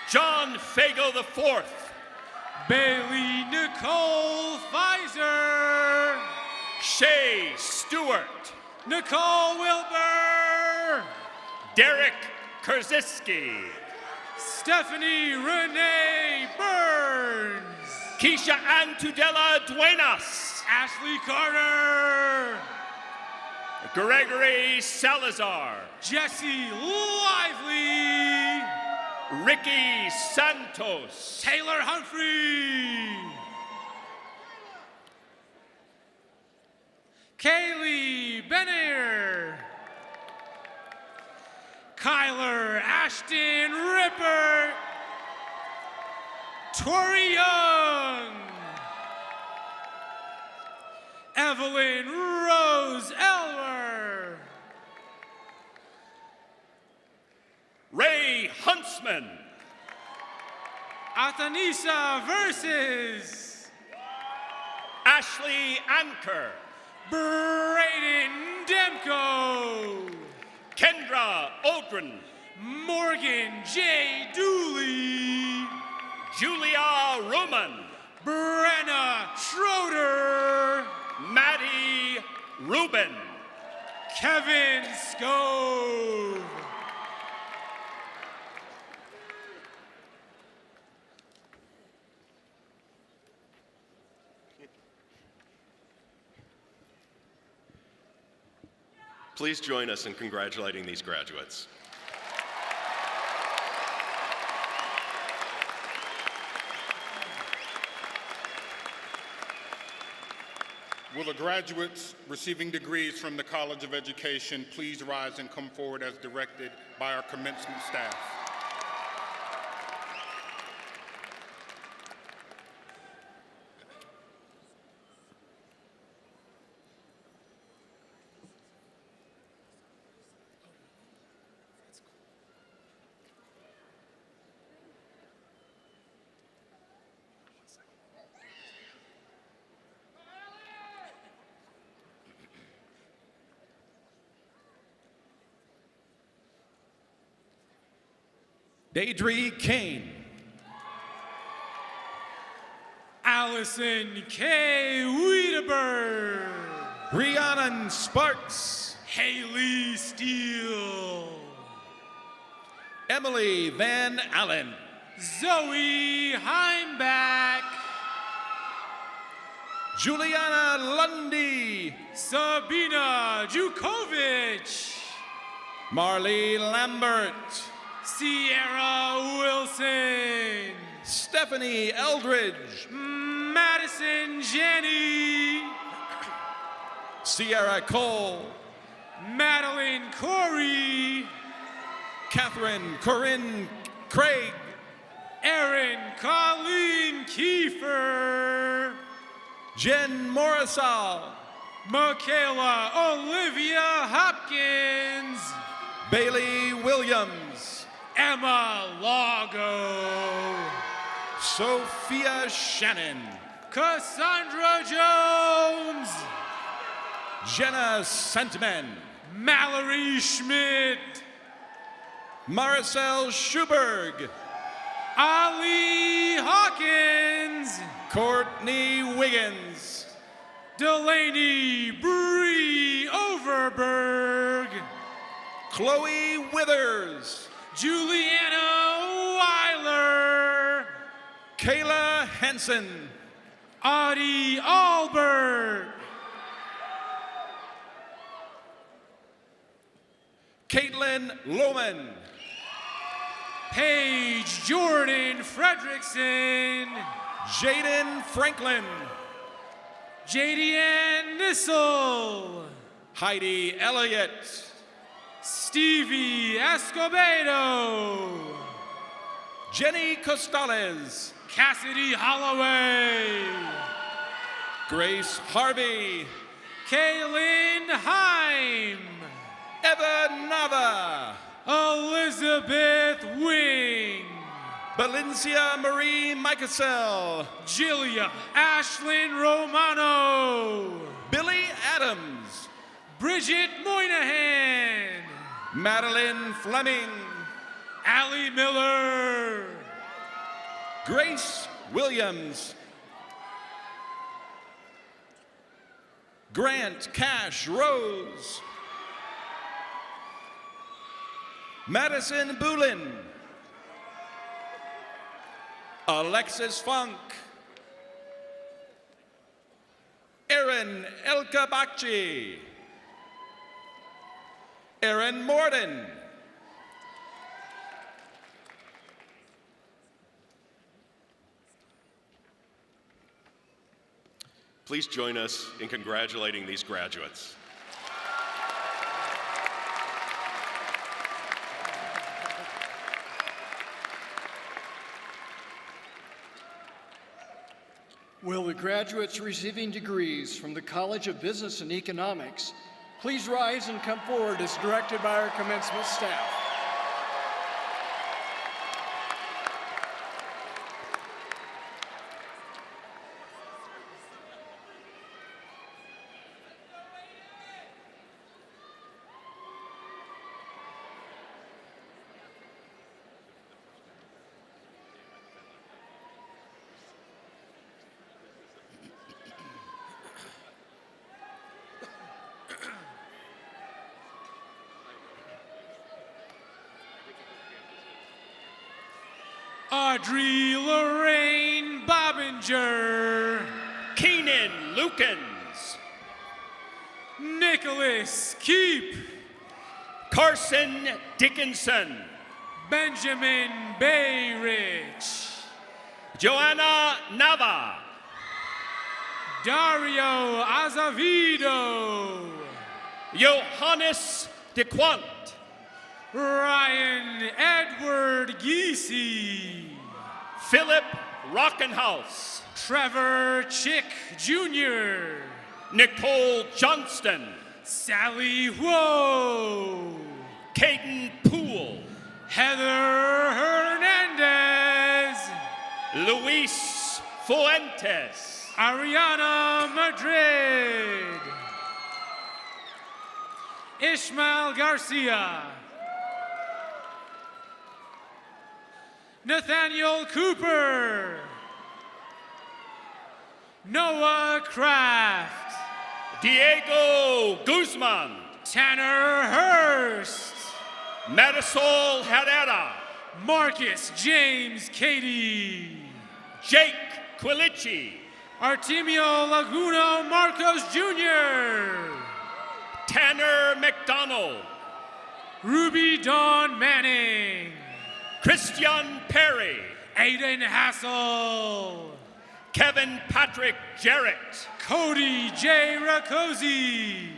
John Fago IV. Bailey Nicole Pfizer. Shay Stewart. Nicole Wilbur. Derek Kurziski. Stephanie Renee Burns. Keisha Antudela Duenas. Ashley Carter. Gregory Salazar. Jesse Lively. Ricky Santos. Taylor Humphrey. Kaylee Benair. Kyler Ashton Ripper. Tori Young. Evelyn Rose Elwer. Ray Huntsman. Athanisa Versus. Ashley Anker. Brayden Demko. Kendra Ogren. Morgan J. Dooley. Julia Ruman. Brenna Schroeder. Maddie Rubin. Kevin Scove. Please join us in congratulating these graduates. Will the graduates receiving degrees from the College of Education please rise and come forward as directed by our commencement staff? Deidre Kane. Allison K. Wiedeberg. Rhiannon Sparks. Haley Steele. Emily Van Allen. Zoe Heimbach. Juliana Lundy. Sabina Jukovic. Marley Lambert. Sierra Wilson. Stephanie Eldridge. Madison Jenny. Sierra Cole. Madeline Corey. Catherine Corinne Craig. Erin Colleen Kiefer. Jen Morrisall. Michaela Olivia Hopkins. Bailey Williams. Emma Lago. Sophia Shannon. Cassandra Jones. Jenna Sentman. Mallory Schmidt. Maricel Schuberg. Ali Hawkins. Courtney Wiggins. Delaney Bree Overberg. Chloe Withers. Juliana Weiler. Kayla Henson. Audie Albert. Caitlin Lohman. Paige Jordan Fredrickson. Jaden Franklin. JDN Nissel. Heidi Elliott. Stevie Escobedo. Jenny Costales. Cassidy Holloway. Grace Harvey. Kaylin Heim. Eva Nava. Elizabeth Wing. Valencia Marie Micasel. Jillia Ashlyn Romano. Billy Adams. Bridget Moynihan. Madeline Fleming. Allie Miller. Grace Williams. Grant Cash Rose. Madison Boulin. Alexis Funk. Erin Elkabakchi. Erin Morden. Please join us in congratulating these graduates. Will the graduates receiving degrees from the College of Business and Economics please rise and come forward as directed by our commencement staff. Audrey Lorraine Bobinger. Keenan Lukens. Nicholas Keep. Carson Dickinson. Benjamin Bayrich. Joanna Nava. Dario Azevedo. Johannes DeQuant. Ryan Edward Giese. Philip Rockenhaus. Trevor Chick Jr. Nicole Johnston. Sally Woe. Caden Poole. Heather Hernandez. Luis Fuentes. Ariana Madrid. Ishmael Garcia. Nathaniel Cooper. Noah Kraft. Diego Guzman. Tanner Hurst. Marisol Herrera. Marcus James Cady. Jake Quilici. Artemio Laguna Marcos Jr. Tanner McDonald. Ruby Dawn Manning. Christian Perry. Aiden Hassel. Kevin Patrick Jarrett. Cody J. Rakosi.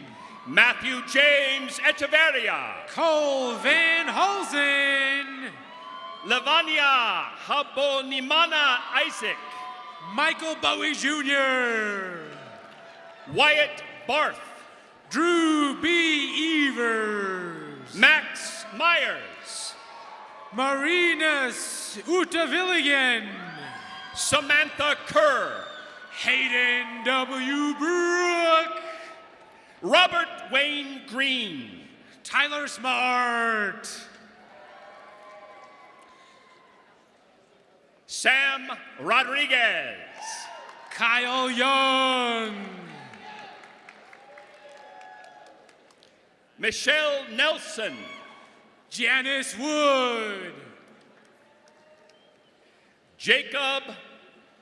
Matthew James Echeverria. Cole Van Holzen. Lavania Habonimana Isaac. Michael Bowie Jr. Wyatt Barth. Drew B. Evers. Max Myers. Marinas Utavilligan. Samantha Kerr. Hayden W. Brook. Robert Wayne Green. Tyler Smart. Sam Rodriguez. Kyle Young. Michelle Nelson. Janice Wood. Jacob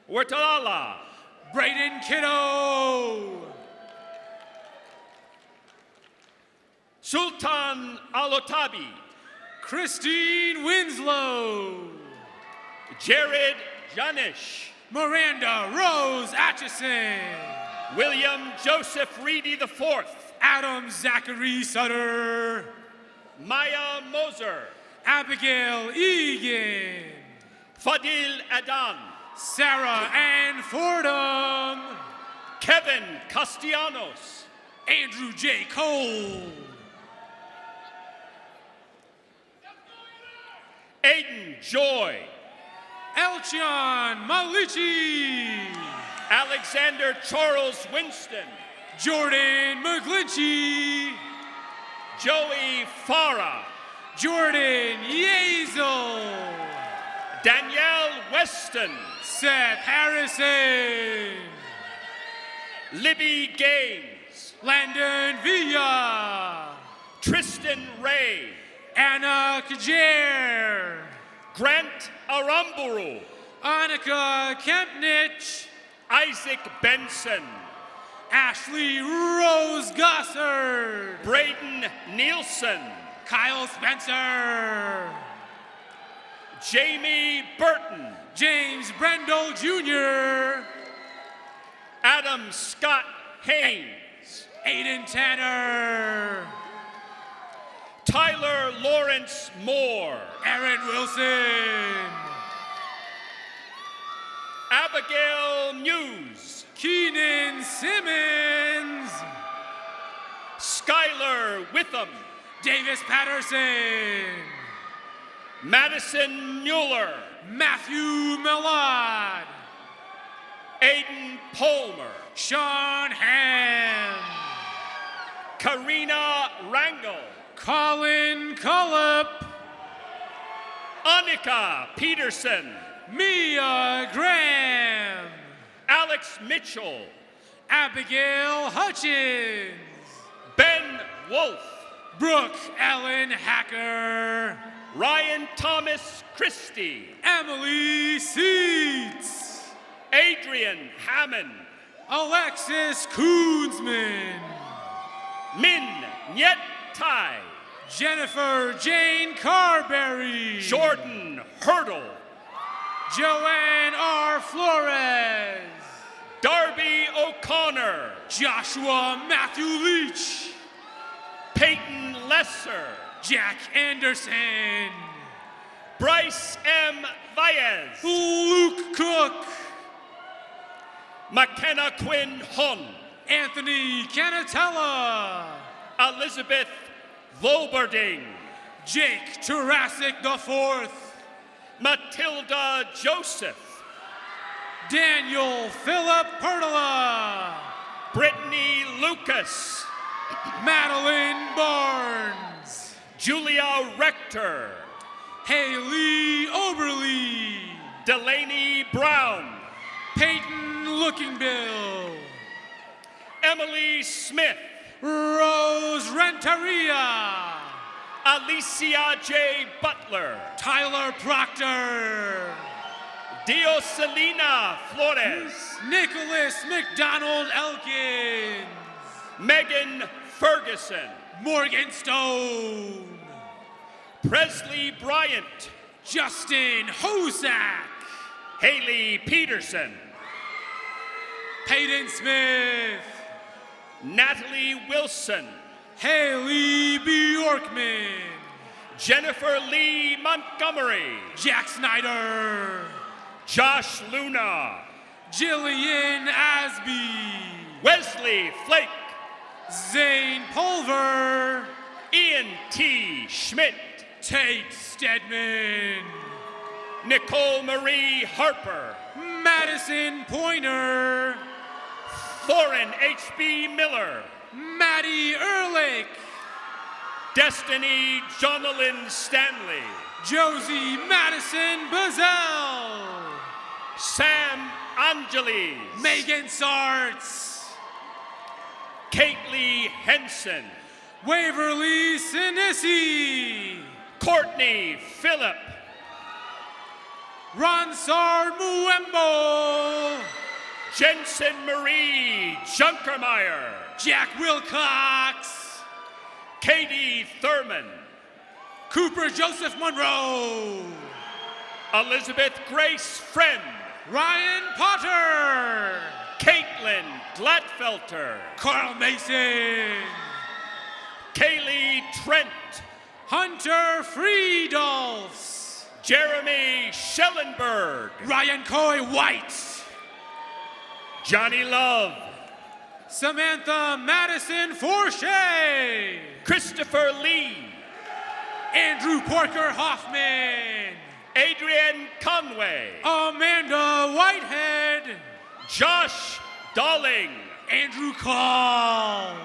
Wertalala. Braden Kiddo. Sultan Alotabi. Christine Winslow. Jared Janish. Miranda Rose Atchison. William Joseph Reedy IV. Adam Zachary Sutter. Maya Moser. Abigail Egan. Fadil Adan. Sarah Ann Fordham. Kevin Castellanos. Andrew J. Cole. Aiden Joy. Elchion Malichi. Alexander Charles Winston. Jordan McGlinchey. Joey Farah. Jordan Yeazel. Danielle Weston. Seth Harrison. Libby Gaines. Landon Villa. Tristan Ray. Anna Kajer. Grant Aramburu. Annika Kempnich. Isaac Benson. Ashley Rose Gossard. Braden Nielsen. Kyle Spencer. Jamie Burton. James Brendel Jr. Adam Scott Haynes. Aiden Tanner. Tyler Lawrence Moore. Aaron Wilson. Abigail Muse. Keenan Simmons. Skylar Witham. Davis Patterson. Madison Mueller. Matthew Millard. Aiden Palmer. Sean Ham. Karina Rangel. Colin Cullip. Annika Peterson. Mia Graham. Alex Mitchell. Abigail Hutchins. Ben Wolf. Brooke Ellen Hacker. Ryan Thomas Christie. Emily Seats. Adrian Hammond. Alexis Koonsman. Min Nyet Tai. Jennifer Jane Carberry. Jordan Hurdle. Joanne R. Flores. Darby O'Connor. Joshua Matthew Leach. Peyton Lesser. Jack Anderson. Bryce M. Baez. Luke Cook. McKenna Quinn Hun. Anthony Canatella. Elizabeth Volberding. Jake Jurassic IV. Matilda Joseph. Daniel Philip Pertola. Brittany Lucas. Madeline Barnes. Julia Rector. Haley Oberly. Delaney Brown. Peyton Lookingbill. Emily Smith. Rose Renteria. Alicia J. Butler. Tyler Proctor. Dioselina Flores. Nicholas McDonald Elkins. Megan Ferguson. Morgan Stone. Presley Bryant. Justin Hosak. Haley Peterson. Peyton Smith. Natalie Wilson. Haley Bjorkman. Jennifer Lee Montgomery. Jack Snyder. Josh Luna. Jillian Asby. Wesley Flake. Zane Pulver. Ian T. Schmidt. Tate Stedman. Nicole Marie Harper. Madison Pointer. Thorin H.B. Miller. Maddie Ehrlich. Destiny Jonalyn Stanley. Josie Madison Bazell. Sam Angeles. Megan Sarts. Kately Henson. Waverly Sinisi. Courtney Phillip. Ronsar Muembo. Jensen Marie Junkermeyer. Jack Wilcox. Katie Thurman. Cooper Joseph Monroe. Elizabeth Grace Friend. Ryan Potter. Caitlin Gladfelter. Carl Mason. Kaylee Trent. Hunter Friedolfs. Jeremy Schellenberg. Ryan Coy White. Johnny Love. Samantha Madison Forshey. Christopher Lee. Andrew Parker Hoffman. Adrian Conway. Amanda Whitehead. Josh Darling. Andrew Call.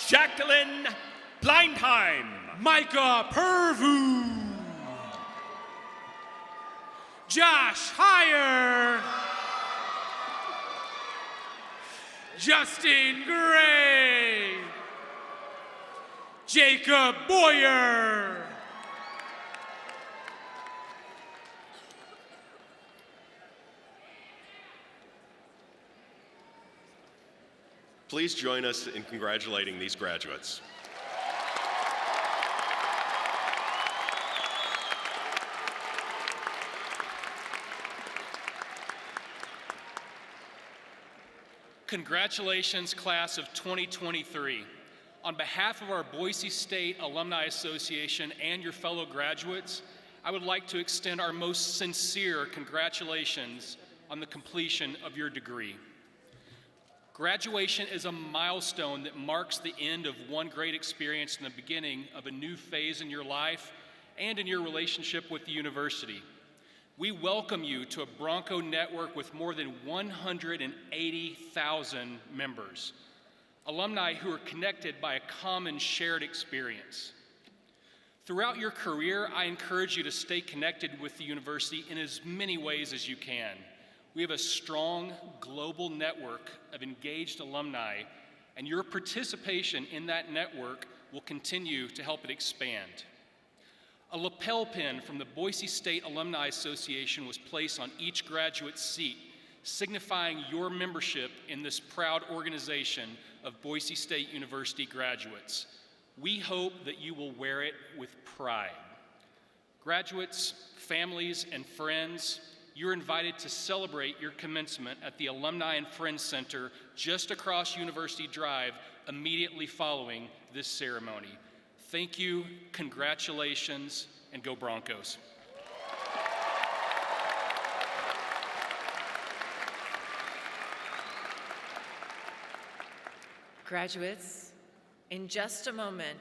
Jacqueline Blindheim. Micah Purvu. Josh Heyer. Justin Gray. Jacob Boyer. Please join us in congratulating these graduates. Congratulations, class of 2023. On behalf of our Boise State Alumni Association and your fellow graduates, I would like to extend our most sincere congratulations on the completion of your degree. Graduation is a milestone that marks the end of one great experience and the beginning of a new phase in your life and in your relationship with the university. We welcome you to a Bronco network with more than 180,000 members, alumni who are connected by a common shared experience. Throughout your career, I encourage you to stay connected with the university in as many ways as you can. We have a strong global network of engaged alumni, and your participation in that network will continue to help it expand. A lapel pin from the Boise State Alumni Association was placed on each graduate's seat, signifying your membership in this proud organization of Boise State University graduates. We hope that you will wear it with pride. Graduates, families, and friends, you're invited to celebrate your commencement at the Alumni and Friends Center just across University Drive immediately following this ceremony. Thank you, congratulations, and go Broncos. Graduates, in just a moment,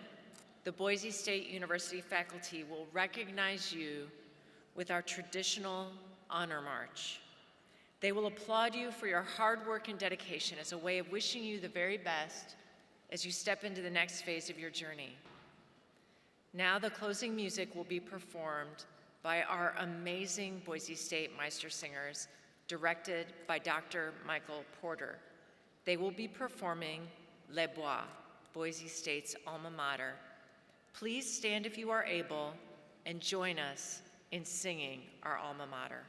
the Boise State University faculty will recognize you with our traditional honor march. They will applaud you for your hard work and dedication as a way of wishing you the very best as you step into the next phase of your journey. Now the closing music will be performed by our amazing Boise State Meistersingers, directed by Dr. Michael Porter. They will be performing Les Bois, Boise State's alma mater. Please stand if you are able and join us in singing our alma mater.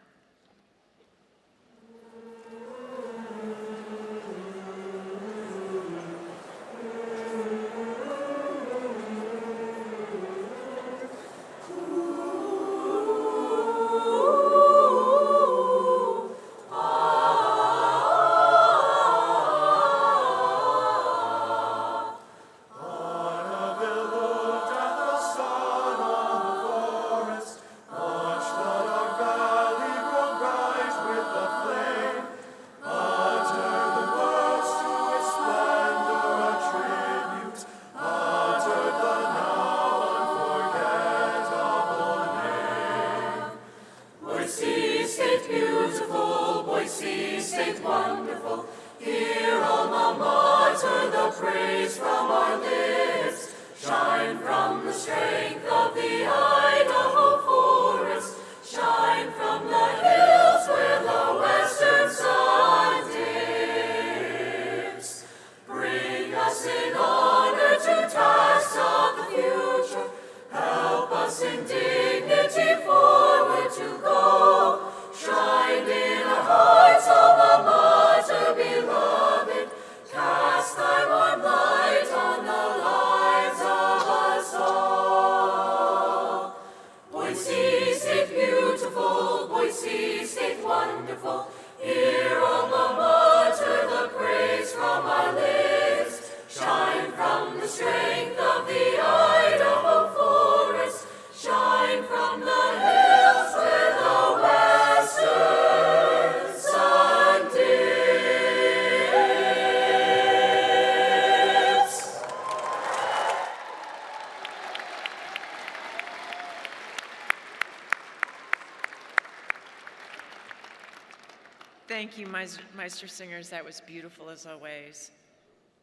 Thank you, Meister Singers. That was beautiful as always.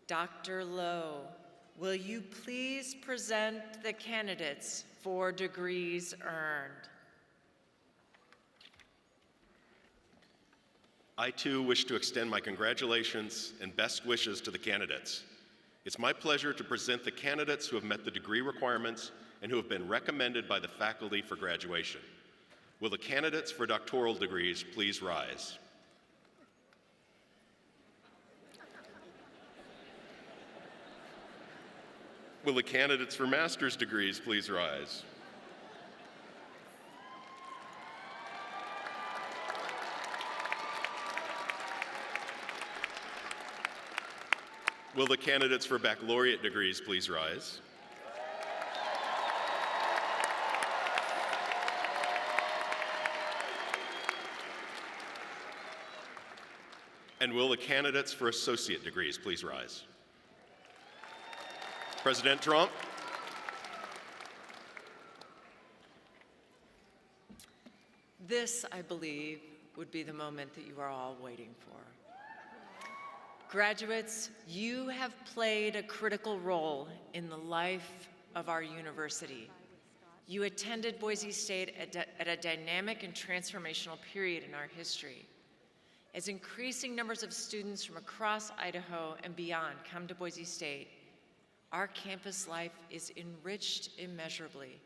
Dr. Lowe, will you please present the candidates for degrees earned? I too wish to extend my congratulations and best wishes to the candidates. It's my pleasure to present the candidates who have met the degree requirements and who have been recommended by the faculty for graduation. Will the candidates for doctoral degrees please rise? Will the candidates for master's degrees please rise? Will the candidates for baccalaureate degrees please rise? And will the candidates for associate degrees please rise? President Trump. This, I believe, would be the moment that you are all waiting for. Graduates, you have played a critical role in the life of our university. You attended Boise State at a dynamic and transformational period in our history. As increasing numbers of students from across Idaho and beyond come to Boise State, our campus life is enriched immeasurably,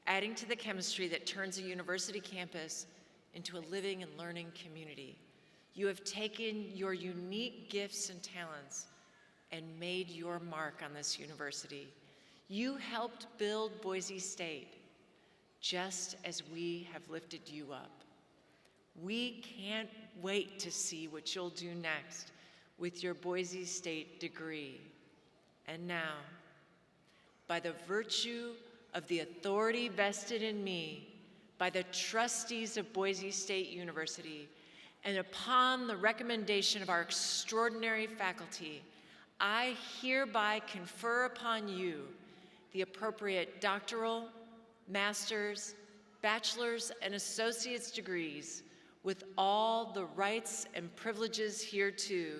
adding to the chemistry that turns a university campus into a living and learning community. You have taken your unique gifts and talents and made your mark on this university. You helped build Boise State, just as we have lifted you up. We can't wait to see what you'll do next with your Boise State degree. And now, by the virtue of the authority vested in me by the trustees of Boise State University, and upon the recommendation of our extraordinary faculty, I hereby confer upon you the appropriate doctoral, master's, bachelor's, and associate's degrees with all the rights and privileges hereto.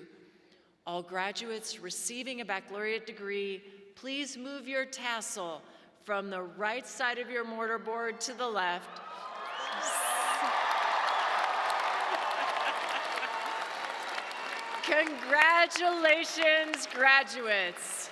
All graduates receiving a baccalaureate degree, please move your tassel from the right side of your mortarboard to the left. Congratulations, graduates.